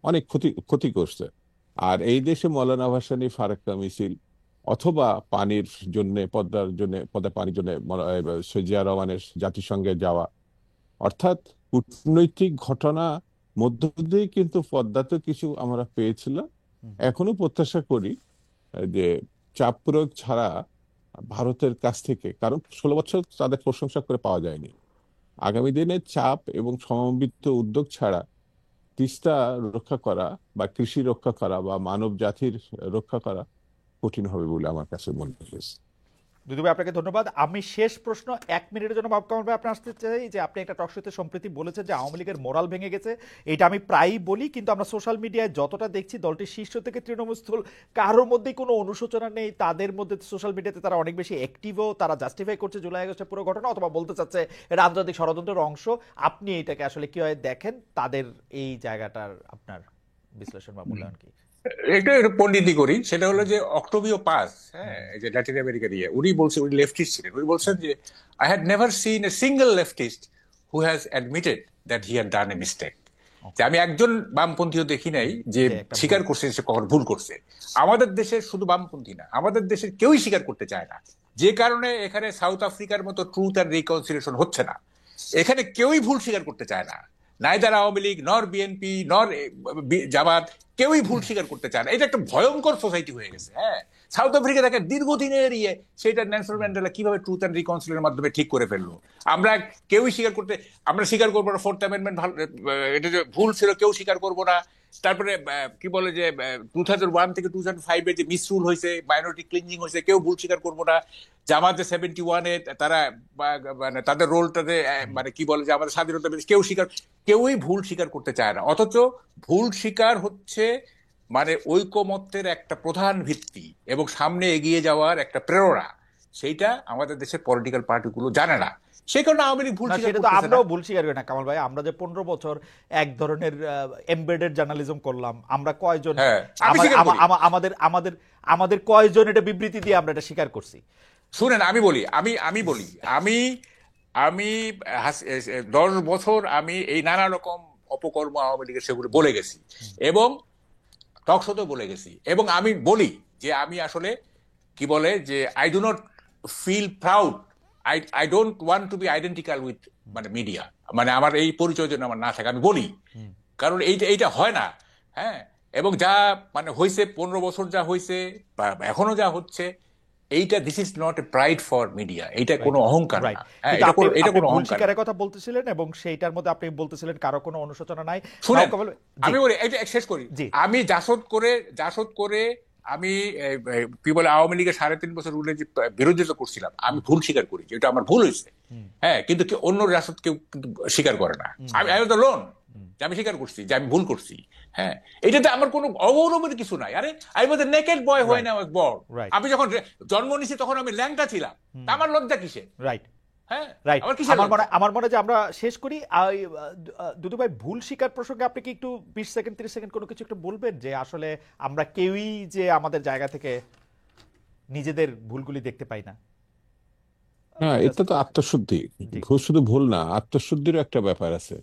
C: অনেক ক্ষতি ক্ষতি করছে। আর এই দেশে মৌলানা ভাসানী, ফারাক্কা মিছিল, অথবা পানির জন্য, পদ্মা পানির জন্য সৈয়দ জিয়া রহমানের জাতিসংঘে যাওয়া, অর্থাৎ কূটনৈতিক ঘটনা মধ্য দিয়ে কিন্তু পদ্মাতে কিছু আমরা পেয়েছিলাম। এখনো প্রত্যাশা করি যে চাপ প্রয়োগ ছাড়া ভারতের কাছ থেকে, কারণ 16 বছর তাদের প্রশংসা করে পাওয়া যায়নি, আগামী দিনে চাপ এবং সমন্বিত উদ্যোগ ছাড়া তিস্তা রক্ষা করা বা কৃষি রক্ষা করা বা মানব জাতির রক্ষা করা কঠিন হবে বলে আমার কাছে মনে হয়েছে।
B: দুদু ভাই, আপনাকে ধন্যবাদ। আমি শেষ প্রশ্ন 1 মিনিটের জন্য মাহবুব কামাল ভাই আপনার আসতে চাই, যে আপনি একটা টক শোতে সম্প্রতি বলেছেন যে আওয়ামী লীগের মোরাল ভেঙে গেছে। এটা আমি প্রায়ই বলি, কিন্তু আমরা সোশ্যাল মিডিয়ায় যতটা দেখছি দলটির শীর্ষ থেকে তৃণমূলস্থল কারোর মধ্যেই কোনো অনুশোচনা নেই। তাদের মধ্যে সোশ্যাল মিডিয়াতে তারা অনেক বেশি অ্যাক্টিভও, তারা জাস্টিফাই করছে জুলাই আগস্টের পুরো ঘটনা, অথবা বলতে চাচ্ছে এটা আন্তর্জাতিক ষড়যন্ত্রের অংশ। আপনি এটাকে আসলে কিভাবে দেখেন, তাদের এই জায়গাটার আপনার বিশ্লেষণ বা মূল্যায়ন কি?
A: একটু একটু পণ্ডিতি করি, সেটা হলো যে অক্টোবিও পাস, হ্যাঁ, এই যে ল্যাটিন আমেরিকা দিয়ে, উনি বলছেন, উনি লেফটিস্ট ছিলেন, উনি বলছেন যে I had never seen a single leftist who has admitted that he had done a mistake. যে আমি একজন বামপন্থীও দেখি নাই যে স্বীকার করছে সে কখন ভুল করছে। আমাদের দেশের শুধু বামপন্থী না, আমাদের দেশের কেউই স্বীকার করতে চায় না, যে কারণে এখানে সাউথ আফ্রিকার মতো ট্রুথ অ্যান্ড রিকনসিলিয়েশন হচ্ছে না। এখানে কেউই ভুল স্বীকার করতে চায় না, নাইদার আওয়ামী লীগ নর বিএনপি নর জামাত, কেউই ভুল স্বীকার করতে চায় না। এটা একটা ভয়ঙ্কর সোসাইটি হয়ে গেছে। হ্যাঁ, সাউথ আফ্রিকা দেখে দীর্ঘদিনের সেটা নেলসন ম্যান্ডেলা কিভাবে ট্রুথ অ্যান্ড রিকনসিলিয়েশনের মাধ্যমে ঠিক করে ফেললো। আমরা কেউই আমরা স্বীকার করবো না ফোর্থ অ্যামেন্ডমেন্ট ভালো, এটা যে ভুল ছিল কেউ স্বীকার করবো না। তারপরে কি বলে যে 2001 থেকে 2005 যে মিসরুল হয়েছে, মাইনরিটি ক্লিনজিং হয়েছে, কেউ ভুল স্বীকার করবো না। জামাতে 71-এ তারা মানে তাদের রোলটাতে মানে কি বলে যে আমাদের স্বাধীনতা, কেউই ভুল স্বীকার করতে চায় না। অথচ ভুল স্বীকার হচ্ছে মানে ঐকমত্যের একটা প্রধান ভিত্তি এবং সামনে এগিয়ে যাওয়ার একটা প্রেরণা। সেইটা আমাদের দেশের পলিটিক্যাল পার্টিগুলো জানে না, সেই কারণে আওয়ামী লীগ ভুল স্বীকার
B: সেটা তো
A: করতেছে না।
B: আমরাও ভুল স্বীকার করি না কামাল ভাই। আমরা যে 15 বছর এক ধরনের এমবেডেড জার্নালিজম করলাম, আমরা কয়জন,
A: হ্যাঁ, আমি স্বীকার করি।
B: আমাদের আমাদের আমাদের কয়জন এটা বিবৃতি দিয়ে আমরা এটা স্বীকার করছি?
A: শুনেন, আমি বলি, আমি 10 বছর আমি এই নানা রকম অপকর্ম আওয়ামী লীগের সেগুলো বলে গেছি, এবং টক শোতেও বলে গেছি, এবং আমি বলি যে আমি আসলে কি বলে যে I do not feel proud, I don't want to be identical with মানে মিডিয়া, মানে আমার এই পরিচয় যেন আমার না থাকে, আমি বলি, কারণ এইটা হয় না। হ্যাঁ, এবং যা মানে হয়েছে 15 বছর যা হয়েছে বা এখনো যা হচ্ছে, এইটা this is not a pride for media, এইটা কোনো অহংকার না। হ্যাঁ, এটা কোনো
B: ভুল
A: অহংকার
B: স্বীকারের কথা বলতেছিলেন, এবং সেইটার মধ্যে আপনি বলতেছিলেন কারো কোনো অনুশোচনা নাই।
A: শুনেন,
B: জি,
A: আমি বলি, এটা শেষ করি।
B: জি।
A: আমি জাসদ করে আমি কি বলে আওয়ামী লীগের 3.5 বছর রুলে যে বিরোধিতা করছিলাম, আমি ভুল স্বীকার করি যে এটা আমার ভুল হয়েছে। হ্যাঁ, কিন্তু অন্য জাসদ কেউ কিন্তু স্বীকার করে না। আমি লোন যে আমি স্বীকার করছি যে আমি ভুল করছি। হ্যাঁ, এটাতে আমার কোনো অগৌরবের কিছু নাই। আরে I was A naked boy when I was born. আমি যখন জন্ম নিয়েছি তখন আমি ল্যাংটা ছিলাম, আমার লজ্জা কিসে?
B: রাইট,
A: হ্যাঁ,
B: রাইট। আমার মনে যে আমরা শেষ করি। দুদু ভাই, ভুল স্বীকার প্রসঙ্গে আপনি কি একটু 20 সেকেন্ড 30 সেকেন্ড কোনো কিছু একটু বলবেন, যে আসলে আমরা কেউই যে আমাদের জায়গা থেকে নিজেদের ভুলগুলি দেখতে পাই না?
C: হ্যাঁ, এটা তো আত্মশুদ্ধি। শুধু ভুল না, আত্মশুদ্ধিরও একটা ব্যাপার আছে।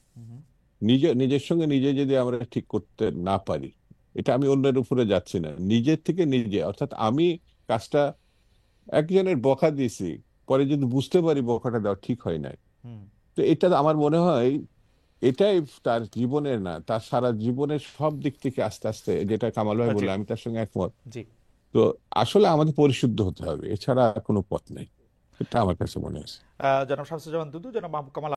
C: নিজের সঙ্গে নিজে যদি আমরা ঠিক করতে না পারি, এটা আমি অন্যের উপরে যাচ্ছি না, নিজের থেকে নিজে, অর্থাৎ আমি কাজটা একজনের বকা দিয়েছি, পরে যদি বুঝতে পারি বকাটা দেওয়া ঠিক হয় নাই, তো এটা আমার মনে হয় এটাই তার জীবনের না, তার সারা জীবনের সব দিক থেকে আস্তে আস্তে, যেটা কামাল ভাই বললো, আমি তার সঙ্গে একমত। তো আসলে আমাদের পরিশুদ্ধ হতে হবে, এছাড়া কোনো পথ নেই, এটা আমার কাছে মনে হচ্ছে।
B: জনাব শামসুজ্জামান দুদু, জনাব মাহবুব কামাল